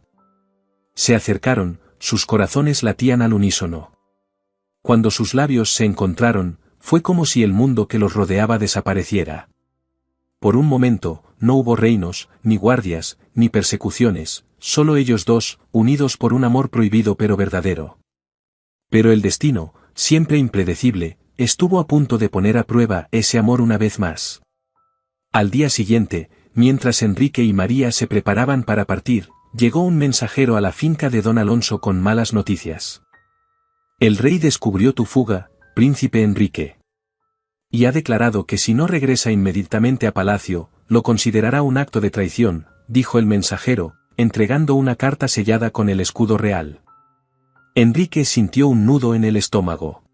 Se acercaron, sus corazones latían al unísono. Cuando sus labios se encontraron, fue como si el mundo que los rodeaba desapareciera. Por un momento, no hubo reinos, ni guardias, ni persecuciones, solo ellos dos, unidos por un amor prohibido pero verdadero. Pero el destino, siempre impredecible, estuvo a punto de poner a prueba ese amor una vez más. Al día siguiente, mientras Enrique y María se preparaban para partir, llegó un mensajero a la finca de don Alonso con malas noticias. El rey descubrió tu fuga, príncipe Enrique. Y ha declarado que si no regresa inmediatamente a palacio, lo considerará un acto de traición, dijo el mensajero, entregando una carta sellada con el escudo real. Enrique sintió un nudo en el estómago.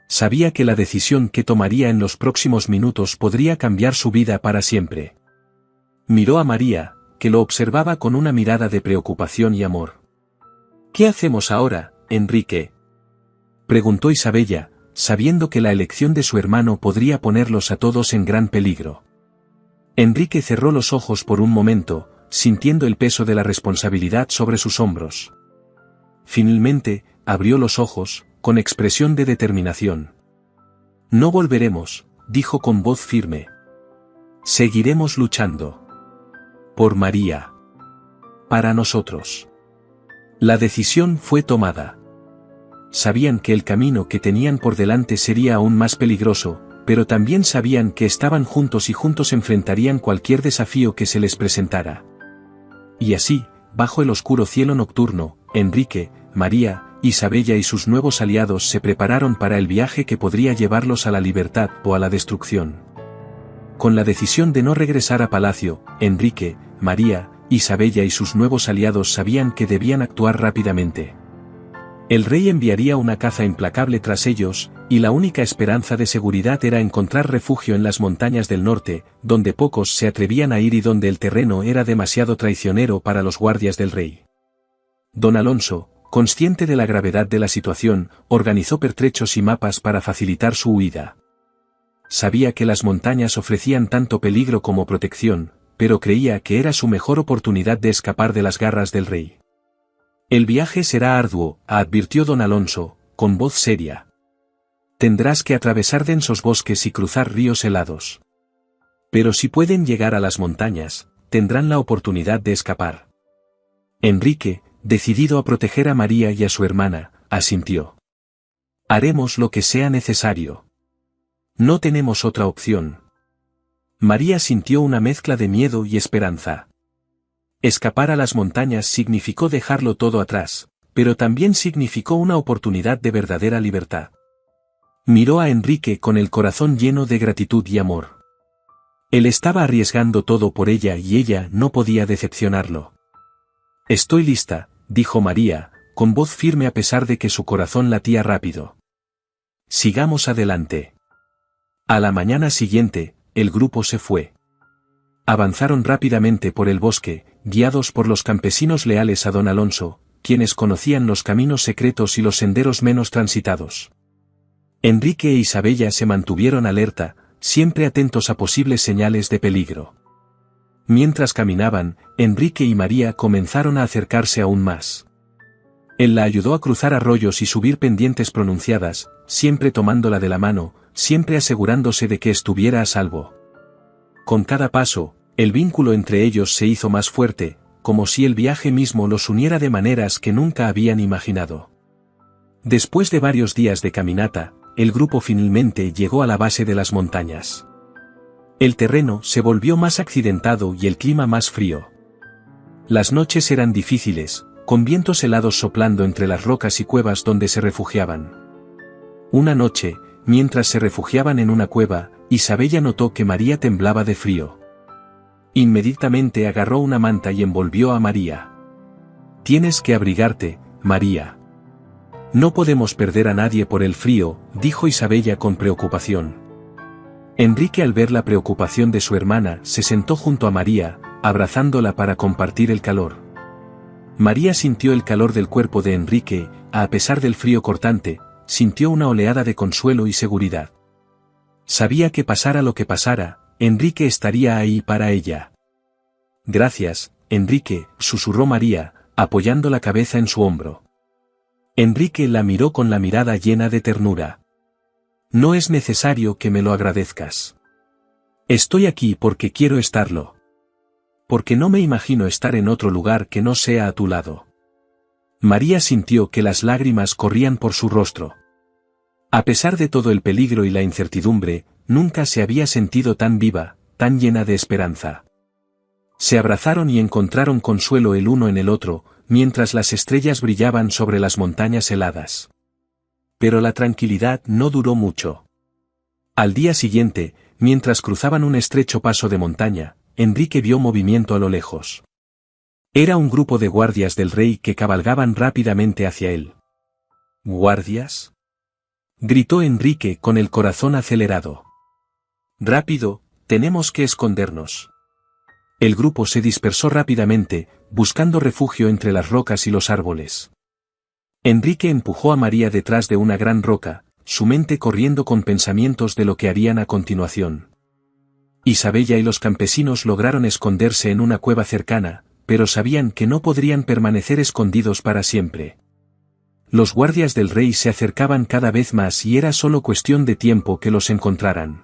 Sabía que la decisión que tomaría en los próximos minutos podría cambiar su vida para siempre. Miró a María, que lo observaba con una mirada de preocupación y amor. ¿Qué hacemos ahora, Enrique?, preguntó Isabella, sabiendo que la elección de su hermano podría ponerlos a todos en gran peligro. Enrique cerró los ojos por un momento, sintiendo el peso de la responsabilidad sobre sus hombros. Finalmente, abrió los ojos, con expresión de determinación. No volveremos, dijo con voz firme. Seguiremos luchando. Por María. Para nosotros. La decisión fue tomada. Sabían que el camino que tenían por delante sería aún más peligroso, pero también sabían que estaban juntos y juntos enfrentarían cualquier desafío que se les presentara. Y así, bajo el oscuro cielo nocturno, Enrique, María, Isabella y sus nuevos aliados se prepararon para el viaje que podría llevarlos a la libertad o a la destrucción. Con la decisión de no regresar a palacio, Enrique, María, Isabella y sus nuevos aliados sabían que debían actuar rápidamente. El rey enviaría una caza implacable tras ellos, y la única esperanza de seguridad era encontrar refugio en las montañas del norte, donde pocos se atrevían a ir y donde el terreno era demasiado traicionero para los guardias del rey. Don Alonso, consciente de la gravedad de la situación, organizó pertrechos y mapas para facilitar su huida. Sabía que las montañas ofrecían tanto peligro como protección, pero creía que era su mejor oportunidad de escapar de las garras del rey. El viaje será arduo, advirtió don Alonso, con voz seria. Tendrás que atravesar densos bosques y cruzar ríos helados. Pero si pueden llegar a las montañas, tendrán la oportunidad de escapar. Enrique, decidido a proteger a María y a su hermana, asintió. Haremos lo que sea necesario. No tenemos otra opción. María sintió una mezcla de miedo y esperanza. Escapar a las montañas significó dejarlo todo atrás, pero también significó una oportunidad de verdadera libertad. Miró a Enrique con el corazón lleno de gratitud y amor. Él estaba arriesgando todo por ella y ella no podía decepcionarlo. Estoy lista, dijo María, con voz firme a pesar de que su corazón latía rápido. Sigamos adelante. A la mañana siguiente, el grupo se fue. Avanzaron rápidamente por el bosque, guiados por los campesinos leales a don Alonso, quienes conocían los caminos secretos y los senderos menos transitados. Enrique e Isabella se mantuvieron alerta, siempre atentos a posibles señales de peligro. Mientras caminaban, Enrique y María comenzaron a acercarse aún más. Él la ayudó a cruzar arroyos y subir pendientes pronunciadas, siempre tomándola de la mano, siempre asegurándose de que estuviera a salvo. Con cada paso, el vínculo entre ellos se hizo más fuerte, como si el viaje mismo los uniera de maneras que nunca habían imaginado. Después de varios días de caminata, el grupo finalmente llegó a la base de las montañas. El terreno se volvió más accidentado y el clima más frío. Las noches eran difíciles, con vientos helados soplando entre las rocas y cuevas donde se refugiaban. Una noche, mientras se refugiaban en una cueva, Isabella notó que María temblaba de frío. Inmediatamente agarró una manta y envolvió a María. «Tienes que abrigarte, María. No podemos perder a nadie por el frío», dijo Isabella con preocupación. Enrique, al ver la preocupación de su hermana, se sentó junto a María, abrazándola para compartir el calor. María sintió el calor del cuerpo de Enrique, a pesar del frío cortante, sintió una oleada de consuelo y seguridad. Sabía que pasara lo que pasara, Enrique estaría ahí para ella. «Gracias, Enrique», susurró María, apoyando la cabeza en su hombro. Enrique la miró con la mirada llena de ternura. «No es necesario que me lo agradezcas. Estoy aquí porque quiero estarlo. Porque no me imagino estar en otro lugar que no sea a tu lado». María sintió que las lágrimas corrían por su rostro. A pesar de todo el peligro y la incertidumbre, nunca se había sentido tan viva, tan llena de esperanza. Se abrazaron y encontraron consuelo el uno en el otro, mientras las estrellas brillaban sobre las montañas heladas. Pero la tranquilidad no duró mucho. Al día siguiente, mientras cruzaban un estrecho paso de montaña, Enrique vio movimiento a lo lejos. Era un grupo de guardias del rey que cabalgaban rápidamente hacia él. «¿Guardias?», gritó Enrique con el corazón acelerado. «Rápido, tenemos que escondernos». El grupo se dispersó rápidamente, buscando refugio entre las rocas y los árboles. Enrique empujó a María detrás de una gran roca, su mente corriendo con pensamientos de lo que harían a continuación. Isabella y los campesinos lograron esconderse en una cueva cercana, pero sabían que no podrían permanecer escondidos para siempre. Los guardias del rey se acercaban cada vez más y era solo cuestión de tiempo que los encontraran.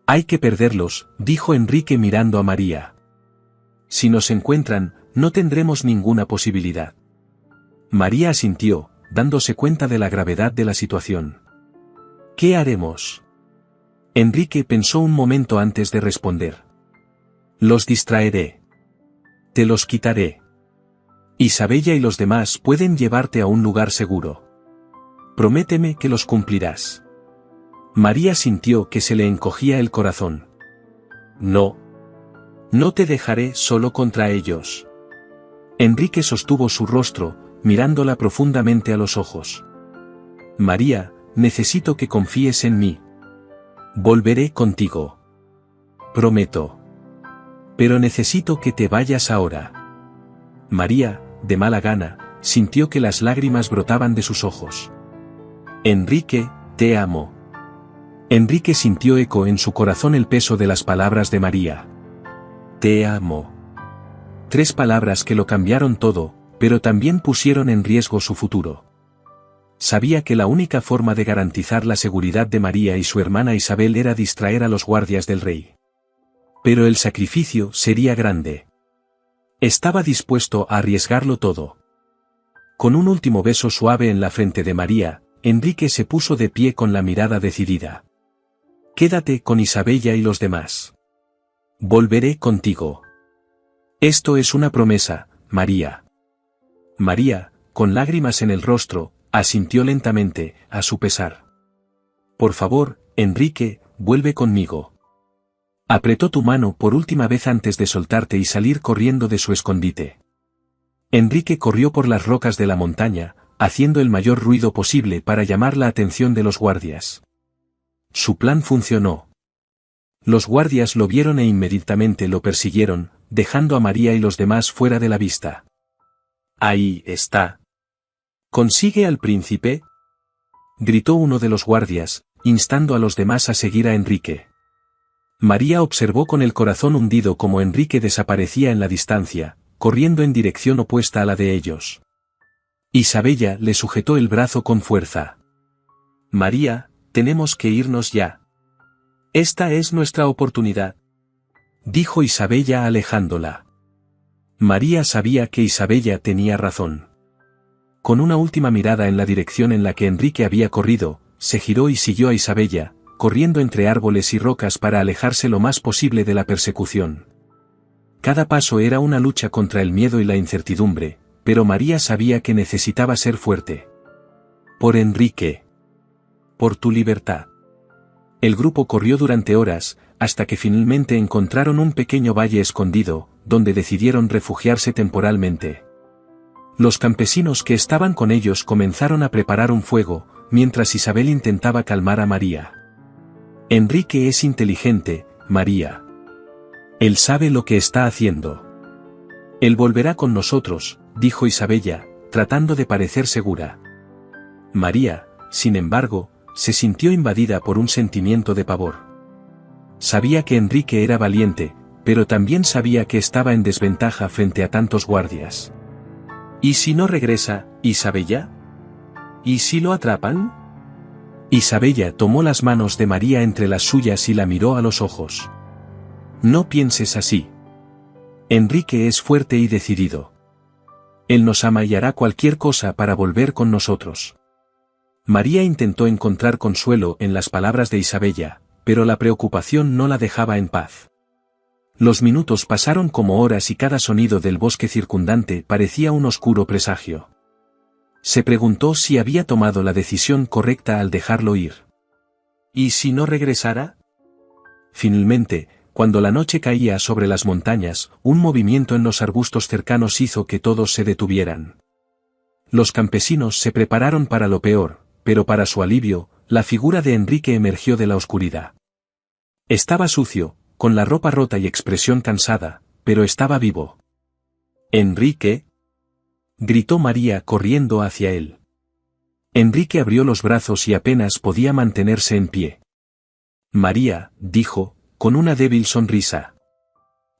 «Hay que perderlos», dijo Enrique mirando a María. «Si nos encuentran, no tendremos ninguna posibilidad». María asintió, dándose cuenta de la gravedad de la situación. «¿Qué haremos?». Enrique pensó un momento antes de responder. «Los distraeré. Te los quitaré. Isabella y los demás pueden llevarte a un lugar seguro. Prométeme que los cumplirás». María sintió que se le encogía el corazón. «No. No te dejaré solo contra ellos». Enrique sostuvo su rostro, mirándola profundamente a los ojos. «María, necesito que confíes en mí. Volveré contigo. Prometo. Pero necesito que te vayas ahora». María, de mala gana, sintió que las lágrimas brotaban de sus ojos. «Enrique, te amo». Enrique sintió eco en su corazón el peso de las palabras de María. «Te amo». 3 palabras que lo cambiaron todo, pero también pusieron en riesgo su futuro. Sabía que la única forma de garantizar la seguridad de María y su hermana Isabel era distraer a los guardias del rey. Pero el sacrificio sería grande. Estaba dispuesto a arriesgarlo todo. Con un último beso suave en la frente de María, Enrique se puso de pie con la mirada decidida. Quédate con Isabella y los demás. Volveré contigo. Esto es una promesa, María. María, con lágrimas en el rostro, asintió lentamente, a su pesar. Por favor, Enrique, vuelve conmigo. Apretó tu mano por última vez antes de soltarte y salir corriendo de su escondite. Enrique corrió por las rocas de la montaña, haciendo el mayor ruido posible para llamar la atención de los guardias. Su plan funcionó. Los guardias lo vieron e inmediatamente lo persiguieron, dejando a María y los demás fuera de la vista. Ahí está. ¿Consigue al príncipe?, gritó uno de los guardias, instando a los demás a seguir a Enrique. María observó con el corazón hundido cómo Enrique desaparecía en la distancia, corriendo en dirección opuesta a la de ellos. Isabella le sujetó el brazo con fuerza. María, tenemos que irnos ya. Esta es nuestra oportunidad, dijo Isabella alejándola. María sabía que Isabella tenía razón. Con una última mirada en la dirección en la que Enrique había corrido, se giró y siguió a Isabella, corriendo entre árboles y rocas para alejarse lo más posible de la persecución. Cada paso era una lucha contra el miedo y la incertidumbre, pero María sabía que necesitaba ser fuerte. Por Enrique. Por tu libertad. El grupo corrió durante horas, hasta que finalmente encontraron un pequeño valle escondido, donde decidieron refugiarse temporalmente. Los campesinos que estaban con ellos comenzaron a preparar un fuego, mientras Isabel intentaba calmar a María. Enrique es inteligente, María. Él sabe lo que está haciendo. Él volverá con nosotros, dijo Isabella, tratando de parecer segura. María, sin embargo, se sintió invadida por un sentimiento de pavor. Sabía que Enrique era valiente, pero también sabía que estaba en desventaja frente a tantos guardias. ¿Y si no regresa, Isabella? ¿Y si lo atrapan? Isabella tomó las manos de María entre las suyas y la miró a los ojos. No pienses así. Enrique es fuerte y decidido. Él nos ama y hará cualquier cosa para volver con nosotros. María intentó encontrar consuelo en las palabras de Isabella, pero la preocupación no la dejaba en paz. Los minutos pasaron como horas y cada sonido del bosque circundante parecía un oscuro presagio. Se preguntó si había tomado la decisión correcta al dejarlo ir. ¿Y si no regresara? Finalmente, cuando la noche caía sobre las montañas, un movimiento en los arbustos cercanos hizo que todos se detuvieran. Los campesinos se prepararon para lo peor, pero para su alivio, la figura de Enrique emergió de la oscuridad. Estaba sucio, con la ropa rota y expresión cansada, pero estaba vivo. ¿Enrique?, gritó María corriendo hacia él. Enrique abrió los brazos y apenas podía mantenerse en pie. María, dijo, con una débil sonrisa.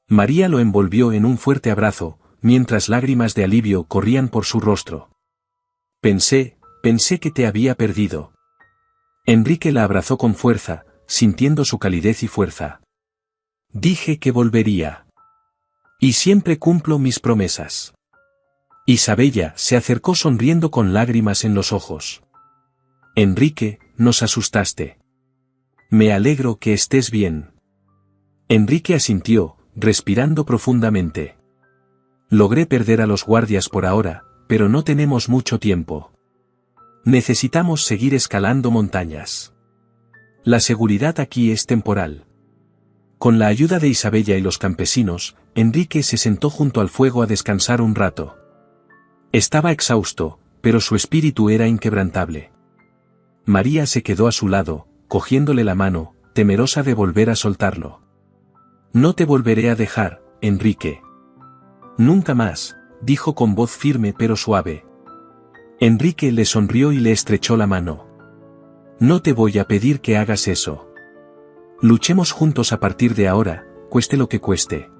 María lo envolvió en un fuerte abrazo, mientras lágrimas de alivio corrían por su rostro. Pensé que te había perdido. Enrique la abrazó con fuerza, sintiendo su calidez y fuerza. Dije que volvería. Y siempre cumplo mis promesas. Isabella se acercó sonriendo con lágrimas en los ojos. Enrique, nos asustaste. Me alegro que estés bien. Enrique asintió, respirando profundamente. Logré perder a los guardias por ahora, pero no tenemos mucho tiempo. Necesitamos seguir escalando montañas. La seguridad aquí es temporal. Con la ayuda de Isabella y los campesinos, Enrique se sentó junto al fuego a descansar un rato. Estaba exhausto, pero su espíritu era inquebrantable. María se quedó a su lado, cogiéndole la mano, temerosa de volver a soltarlo. No te volveré a dejar, Enrique. Nunca más, dijo con voz firme pero suave. Enrique le sonrió y le estrechó la mano. No te voy a pedir que hagas eso. Luchemos juntos a partir de ahora, cueste lo que cueste.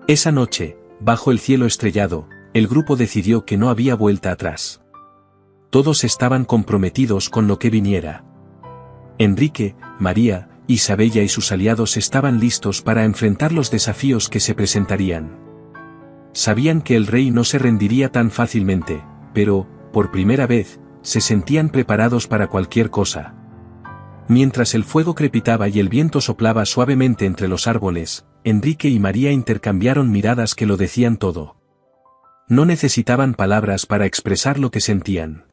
Esa noche, bajo el cielo estrellado, el grupo decidió que no había vuelta atrás. Todos estaban comprometidos con lo que viniera. Enrique, María, Isabella y sus aliados estaban listos para enfrentar los desafíos que se presentarían. Sabían que el rey no se rendiría tan fácilmente, pero, por primera vez, se sentían preparados para cualquier cosa. Mientras el fuego crepitaba y el viento soplaba suavemente entre los árboles, Enrique y María intercambiaron miradas que lo decían todo. No necesitaban palabras para expresar lo que sentían.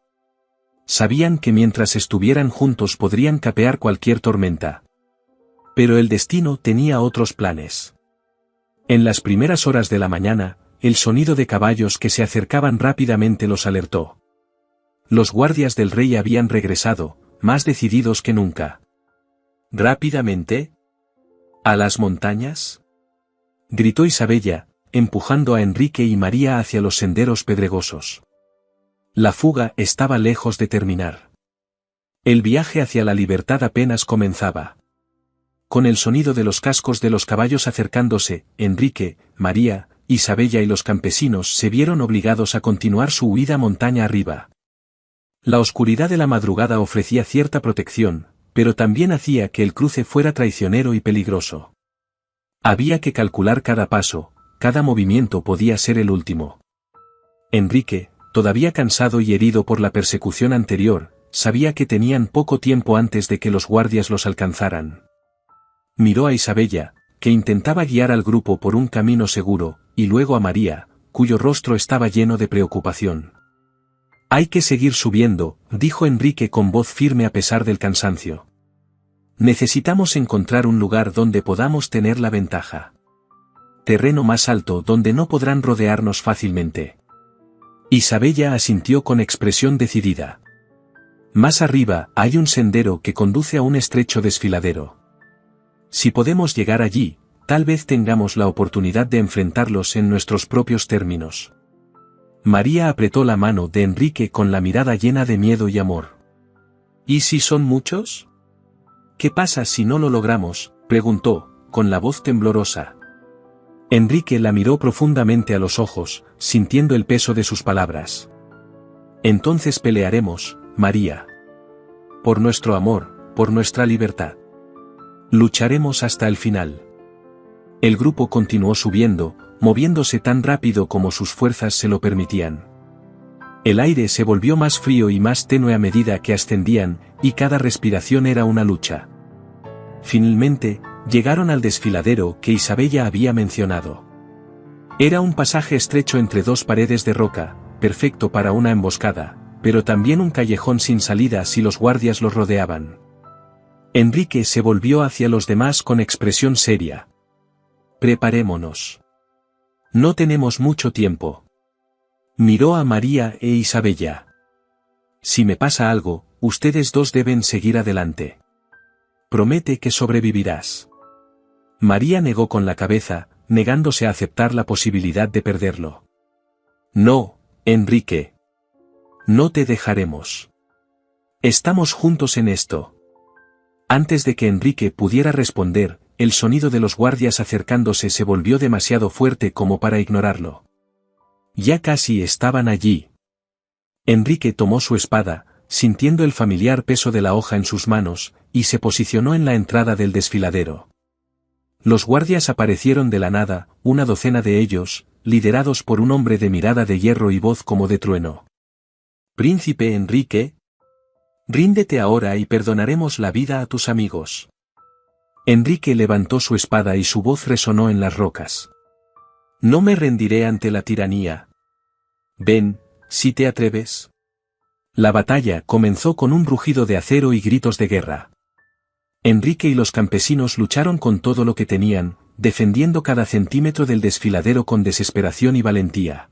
Sabían que mientras estuvieran juntos podrían capear cualquier tormenta. Pero el destino tenía otros planes. En las primeras horas de la mañana, el sonido de caballos que se acercaban rápidamente los alertó. Los guardias del rey habían regresado, más decididos que nunca. ¿Rápidamente? ¿A las montañas?, gritó Isabella, empujando a Enrique y María hacia los senderos pedregosos. La fuga estaba lejos de terminar. El viaje hacia la libertad apenas comenzaba. Con el sonido de los cascos de los caballos acercándose, Enrique, María, Isabella y los campesinos se vieron obligados a continuar su huida montaña arriba. La oscuridad de la madrugada ofrecía cierta protección, pero también hacía que el cruce fuera traicionero y peligroso. Había que calcular cada paso, cada movimiento podía ser el último. Enrique, todavía cansado y herido por la persecución anterior, sabía que tenían poco tiempo antes de que los guardias los alcanzaran. Miró a Isabella, que intentaba guiar al grupo por un camino seguro, y luego a María, cuyo rostro estaba lleno de preocupación. «Hay que seguir subiendo», dijo Enrique con voz firme a pesar del cansancio. «Necesitamos encontrar un lugar donde podamos tener la ventaja. Terreno más alto donde no podrán rodearnos fácilmente». Isabella asintió con expresión decidida. «Más arriba hay un sendero que conduce a un estrecho desfiladero. Si podemos llegar allí, tal vez tengamos la oportunidad de enfrentarlos en nuestros propios términos». María apretó la mano de Enrique con la mirada llena de miedo y amor. «¿Y si son muchos? ¿Qué pasa si no lo logramos?», preguntó, con la voz temblorosa. Enrique la miró profundamente a los ojos, sintiendo el peso de sus palabras. «Entonces pelearemos, María. Por nuestro amor, por nuestra libertad. Lucharemos hasta el final». El grupo continuó subiendo, moviéndose tan rápido como sus fuerzas se lo permitían. El aire se volvió más frío y más tenue a medida que ascendían, y cada respiración era una lucha. Finalmente, llegaron al desfiladero que Isabella había mencionado. Era un pasaje estrecho entre dos paredes de roca, perfecto para una emboscada, pero también un callejón sin salida si los guardias los rodeaban. Enrique se volvió hacia los demás con expresión seria. «Preparémonos. No tenemos mucho tiempo». Miró a María e Isabella. «Si me pasa algo, ustedes dos deben seguir adelante. Promete que sobrevivirás». María negó con la cabeza, negándose a aceptar la posibilidad de perderlo. «No, Enrique. No te dejaremos. Estamos juntos en esto». Antes de que Enrique pudiera responder, el sonido de los guardias acercándose se volvió demasiado fuerte como para ignorarlo. Ya casi estaban allí. Enrique tomó su espada, sintiendo el familiar peso de la hoja en sus manos, y se posicionó en la entrada del desfiladero. Los guardias aparecieron de la nada, una docena de ellos, liderados por un hombre de mirada de hierro y voz como de trueno. «Príncipe Enrique, ríndete ahora y perdonaremos la vida a tus amigos». Enrique levantó su espada y su voz resonó en las rocas. «No me rendiré ante la tiranía. Ven, si te atreves». La batalla comenzó con un rugido de acero y gritos de guerra. Enrique y los campesinos lucharon con todo lo que tenían, defendiendo cada centímetro del desfiladero con desesperación y valentía.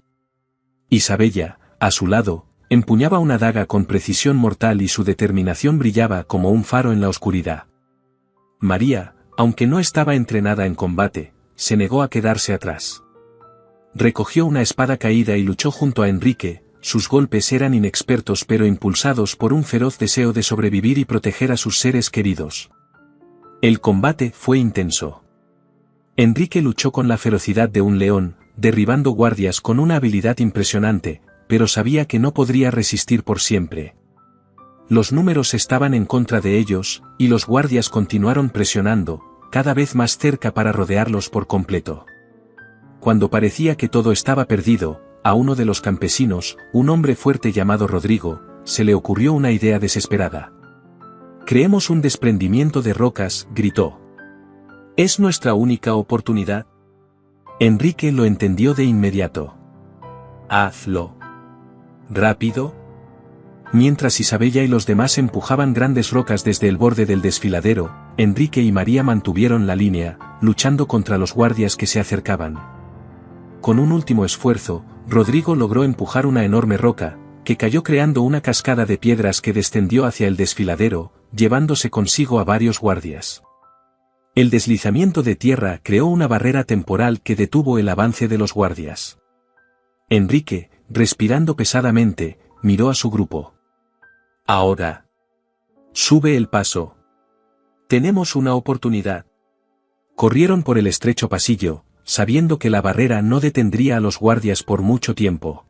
Isabella, a su lado, empuñaba una daga con precisión mortal y su determinación brillaba como un faro en la oscuridad. María, aunque no estaba entrenada en combate, se negó a quedarse atrás. Recogió una espada caída y luchó junto a Enrique, sus golpes eran inexpertos pero impulsados por un feroz deseo de sobrevivir y proteger a sus seres queridos. El combate fue intenso. Enrique luchó con la ferocidad de un león, derribando guardias con una habilidad impresionante, pero sabía que no podría resistir por siempre. Los números estaban en contra de ellos, y los guardias continuaron presionando, cada vez más cerca para rodearlos por completo. Cuando parecía que todo estaba perdido, a uno de los campesinos, un hombre fuerte llamado Rodrigo, se le ocurrió una idea desesperada. «Creemos un desprendimiento de rocas», gritó. «Es nuestra única oportunidad». Enrique lo entendió de inmediato. «Hazlo. Rápido». Mientras Isabella y los demás empujaban grandes rocas desde el borde del desfiladero, Enrique y María mantuvieron la línea, luchando contra los guardias que se acercaban. Con un último esfuerzo, Rodrigo logró empujar una enorme roca, que cayó creando una cascada de piedras que descendió hacia el desfiladero, llevándose consigo a varios guardias. El deslizamiento de tierra creó una barrera temporal que detuvo el avance de los guardias. Enrique, respirando pesadamente, miró a su grupo. «Ahora. Sube el paso. Tenemos una oportunidad». Corrieron por el estrecho pasillo, sabiendo que la barrera no detendría a los guardias por mucho tiempo.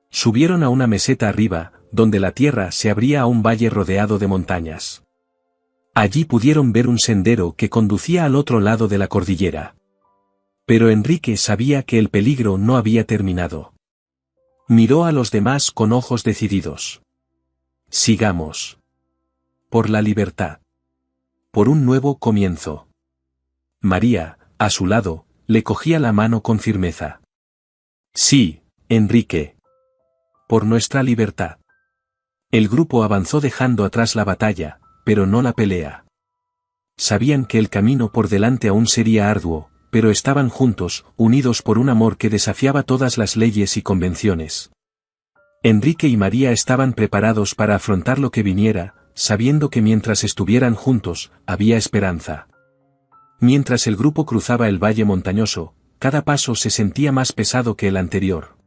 Subieron a una meseta arriba, donde la tierra se abría a un valle rodeado de montañas. Allí pudieron ver un sendero que conducía al otro lado de la cordillera. Pero Enrique sabía que el peligro no había terminado. Miró a los demás con ojos decididos. «Sigamos. Por la libertad. Por un nuevo comienzo». María, a su lado, le cogía la mano con firmeza. «Sí, Enrique. Por nuestra libertad». El grupo avanzó dejando atrás la batalla, pero no la pelea. Sabían que el camino por delante aún sería arduo, pero estaban juntos, unidos por un amor que desafiaba todas las leyes y convenciones. Enrique y María estaban preparados para afrontar lo que viniera, sabiendo que mientras estuvieran juntos, había esperanza. Mientras el grupo cruzaba el valle montañoso, cada paso se sentía más pesado que el anterior.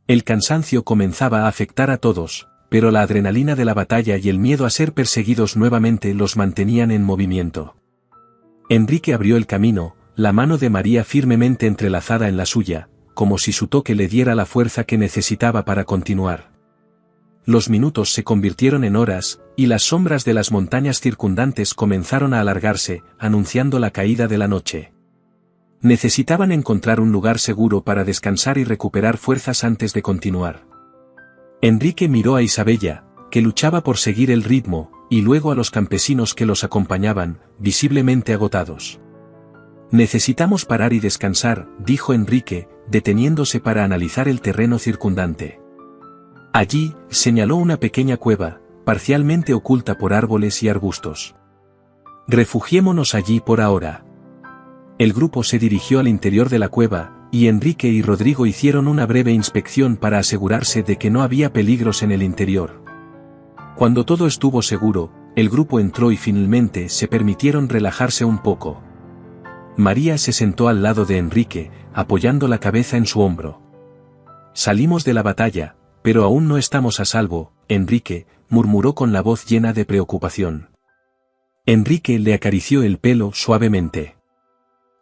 El cansancio comenzaba a afectar a todos, pero la adrenalina de la batalla y el miedo a ser perseguidos nuevamente los mantenían en movimiento. Enrique abrió el camino, la mano de María firmemente entrelazada en la suya, como si su toque le diera la fuerza que necesitaba para continuar. Los minutos se convirtieron en horas, y las sombras de las montañas circundantes comenzaron a alargarse, anunciando la caída de la noche. Necesitaban encontrar un lugar seguro para descansar y recuperar fuerzas antes de continuar. Enrique miró a Isabella, que luchaba por seguir el ritmo, y luego a los campesinos que los acompañaban, visiblemente agotados. «Necesitamos parar y descansar», dijo Enrique, deteniéndose para analizar el terreno circundante. Allí, señaló una pequeña cueva, parcialmente oculta por árboles y arbustos. «Refugiémonos allí por ahora». El grupo se dirigió al interior de la cueva, y Enrique y Rodrigo hicieron una breve inspección para asegurarse de que no había peligros en el interior. Cuando todo estuvo seguro, el grupo entró y finalmente se permitieron relajarse un poco. María se sentó al lado de Enrique, apoyando la cabeza en su hombro. «Salimos de la batalla, pero aún no estamos a salvo», Enrique, murmuró con la voz llena de preocupación. Enrique le acarició el pelo suavemente.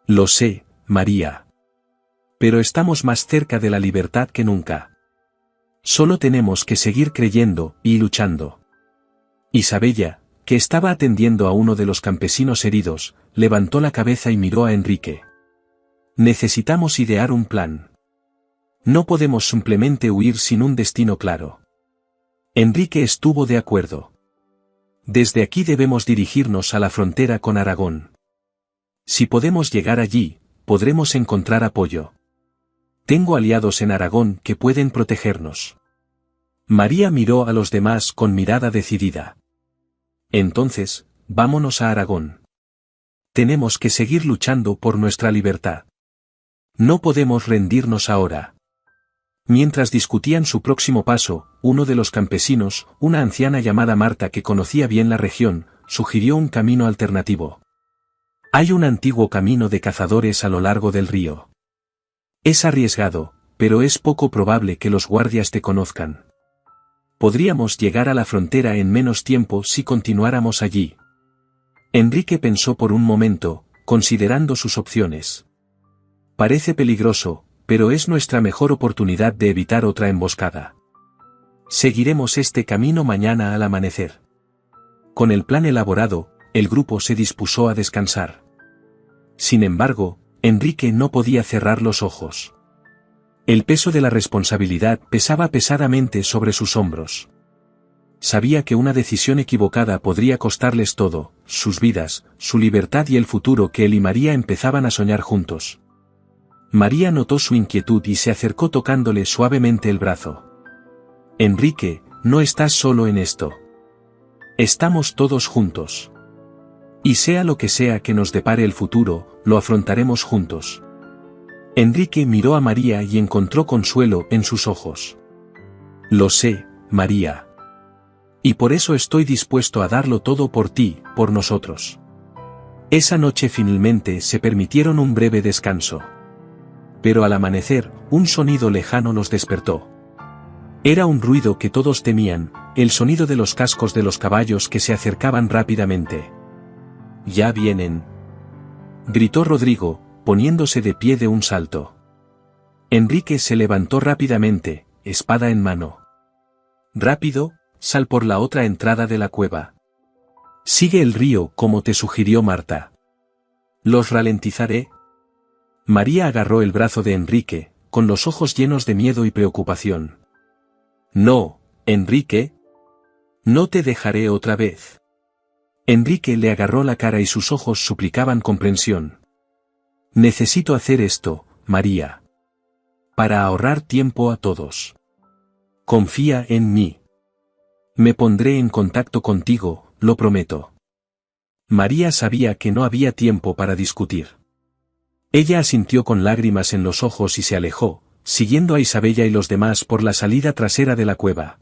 «Lo sé, María. Pero estamos más cerca de la libertad que nunca. Solo tenemos que seguir creyendo y luchando». Isabella, que estaba atendiendo a uno de los campesinos heridos, levantó la cabeza y miró a Enrique. «Necesitamos idear un plan. No podemos simplemente huir sin un destino claro». Enrique estuvo de acuerdo. «Desde aquí debemos dirigirnos a la frontera con Aragón. Si podemos llegar allí, podremos encontrar apoyo. Tengo aliados en Aragón que pueden protegernos». María miró a los demás con mirada decidida. «Entonces, vámonos a Aragón. Tenemos que seguir luchando por nuestra libertad. No podemos rendirnos ahora». Mientras discutían su próximo paso, uno de los campesinos, una anciana llamada Marta que conocía bien la región, sugirió un camino alternativo. «Hay un antiguo camino de cazadores a lo largo del río. Es arriesgado, pero es poco probable que los guardias te conozcan. Podríamos llegar a la frontera en menos tiempo si continuáramos allí». Enrique pensó por un momento, considerando sus opciones. «Parece peligroso, pero es nuestra mejor oportunidad de evitar otra emboscada. Seguiremos este camino mañana al amanecer». Con el plan elaborado, el grupo se dispuso a descansar. Sin embargo, Enrique no podía cerrar los ojos. El peso de la responsabilidad pesaba pesadamente sobre sus hombros. Sabía que una decisión equivocada podría costarles todo, sus vidas, su libertad y el futuro que él y María empezaban a soñar juntos. María notó su inquietud y se acercó tocándole suavemente el brazo. Enrique, no estás solo en esto. Estamos todos juntos. Y sea lo que sea que nos depare el futuro, lo afrontaremos juntos. Enrique miró a María y encontró consuelo en sus ojos. Lo sé, María. Y por eso estoy dispuesto a darlo todo por ti, por nosotros. Esa noche finalmente se permitieron un breve descanso. Pero al amanecer, un sonido lejano los despertó. Era un ruido que todos temían, el sonido de los cascos de los caballos que se acercaban rápidamente. «Ya vienen», gritó Rodrigo, poniéndose de pie de un salto. Enrique se levantó rápidamente, espada en mano. «Rápido, sal por la otra entrada de la cueva. Sigue el río como te sugirió Marta. Los ralentizaré». María agarró el brazo de Enrique, con los ojos llenos de miedo y preocupación. «No, Enrique. No te dejaré otra vez». Enrique le agarró la cara y sus ojos suplicaban comprensión. «Necesito hacer esto, María. Para ahorrar tiempo a todos. Confía en mí. Me pondré en contacto contigo, lo prometo». María sabía que no había tiempo para discutir. Ella asintió con lágrimas en los ojos y se alejó, siguiendo a Isabella y los demás por la salida trasera de la cueva.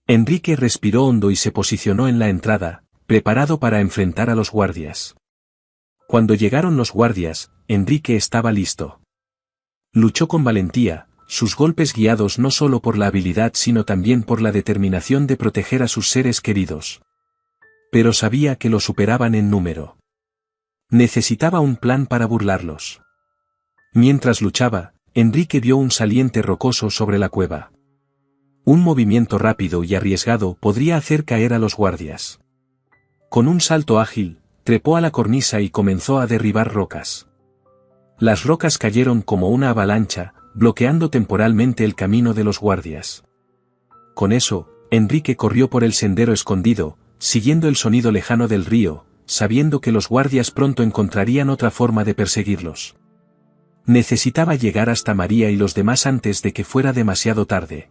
Enrique respiró hondo y se posicionó en la entrada, preparado para enfrentar a los guardias. Cuando llegaron los guardias, Enrique estaba listo. Luchó con valentía, sus golpes guiados no solo por la habilidad sino también por la determinación de proteger a sus seres queridos. Pero sabía que lo superaban en número. Necesitaba un plan para burlarlos. Mientras luchaba, Enrique vio un saliente rocoso sobre la cueva. Un movimiento rápido y arriesgado podría hacer caer a los guardias. Con un salto ágil, trepó a la cornisa y comenzó a derribar rocas. Las rocas cayeron como una avalancha, bloqueando temporalmente el camino de los guardias. Con eso, Enrique corrió por el sendero escondido, siguiendo el sonido lejano del río, sabiendo que los guardias pronto encontrarían otra forma de perseguirlos. Necesitaba llegar hasta María y los demás antes de que fuera demasiado tarde.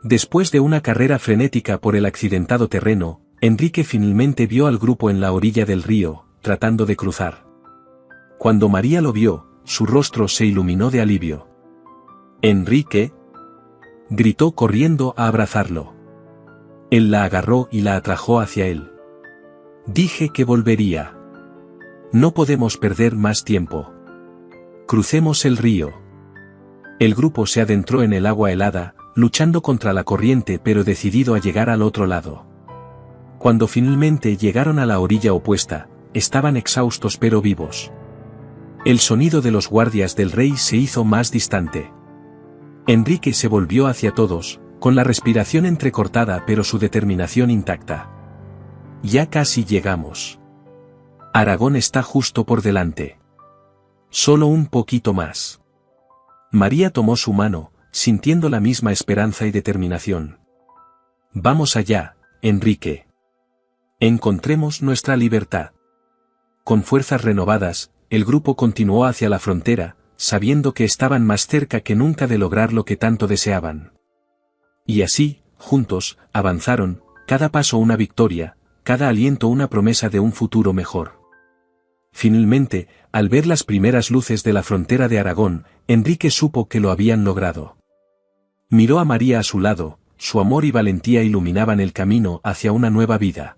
Después de una carrera frenética por el accidentado terreno, Enrique finalmente vio al grupo en la orilla del río, tratando de cruzar. Cuando María lo vio, su rostro se iluminó de alivio. «¿Enrique?», gritó corriendo a abrazarlo. Él la agarró y la atrajo hacia él. «Dije que volvería. No podemos perder más tiempo. Crucemos el río». El grupo se adentró en el agua helada, luchando contra la corriente pero decidido a llegar al otro lado. Cuando finalmente llegaron a la orilla opuesta, estaban exhaustos pero vivos. El sonido de los guardias del rey se hizo más distante. Enrique se volvió hacia todos, con la respiración entrecortada pero su determinación intacta. «Ya casi llegamos. Aragón está justo por delante. Solo un poquito más». María tomó su mano, sintiendo la misma esperanza y determinación. «Vamos allá, Enrique. Encontremos nuestra libertad». Con fuerzas renovadas, el grupo continuó hacia la frontera, sabiendo que estaban más cerca que nunca de lograr lo que tanto deseaban. Y así, juntos, avanzaron, cada paso una victoria, cada aliento una promesa de un futuro mejor. Finalmente, al ver las primeras luces de la frontera de Aragón, Enrique supo que lo habían logrado. Miró a María a su lado, su amor y valentía iluminaban el camino hacia una nueva vida.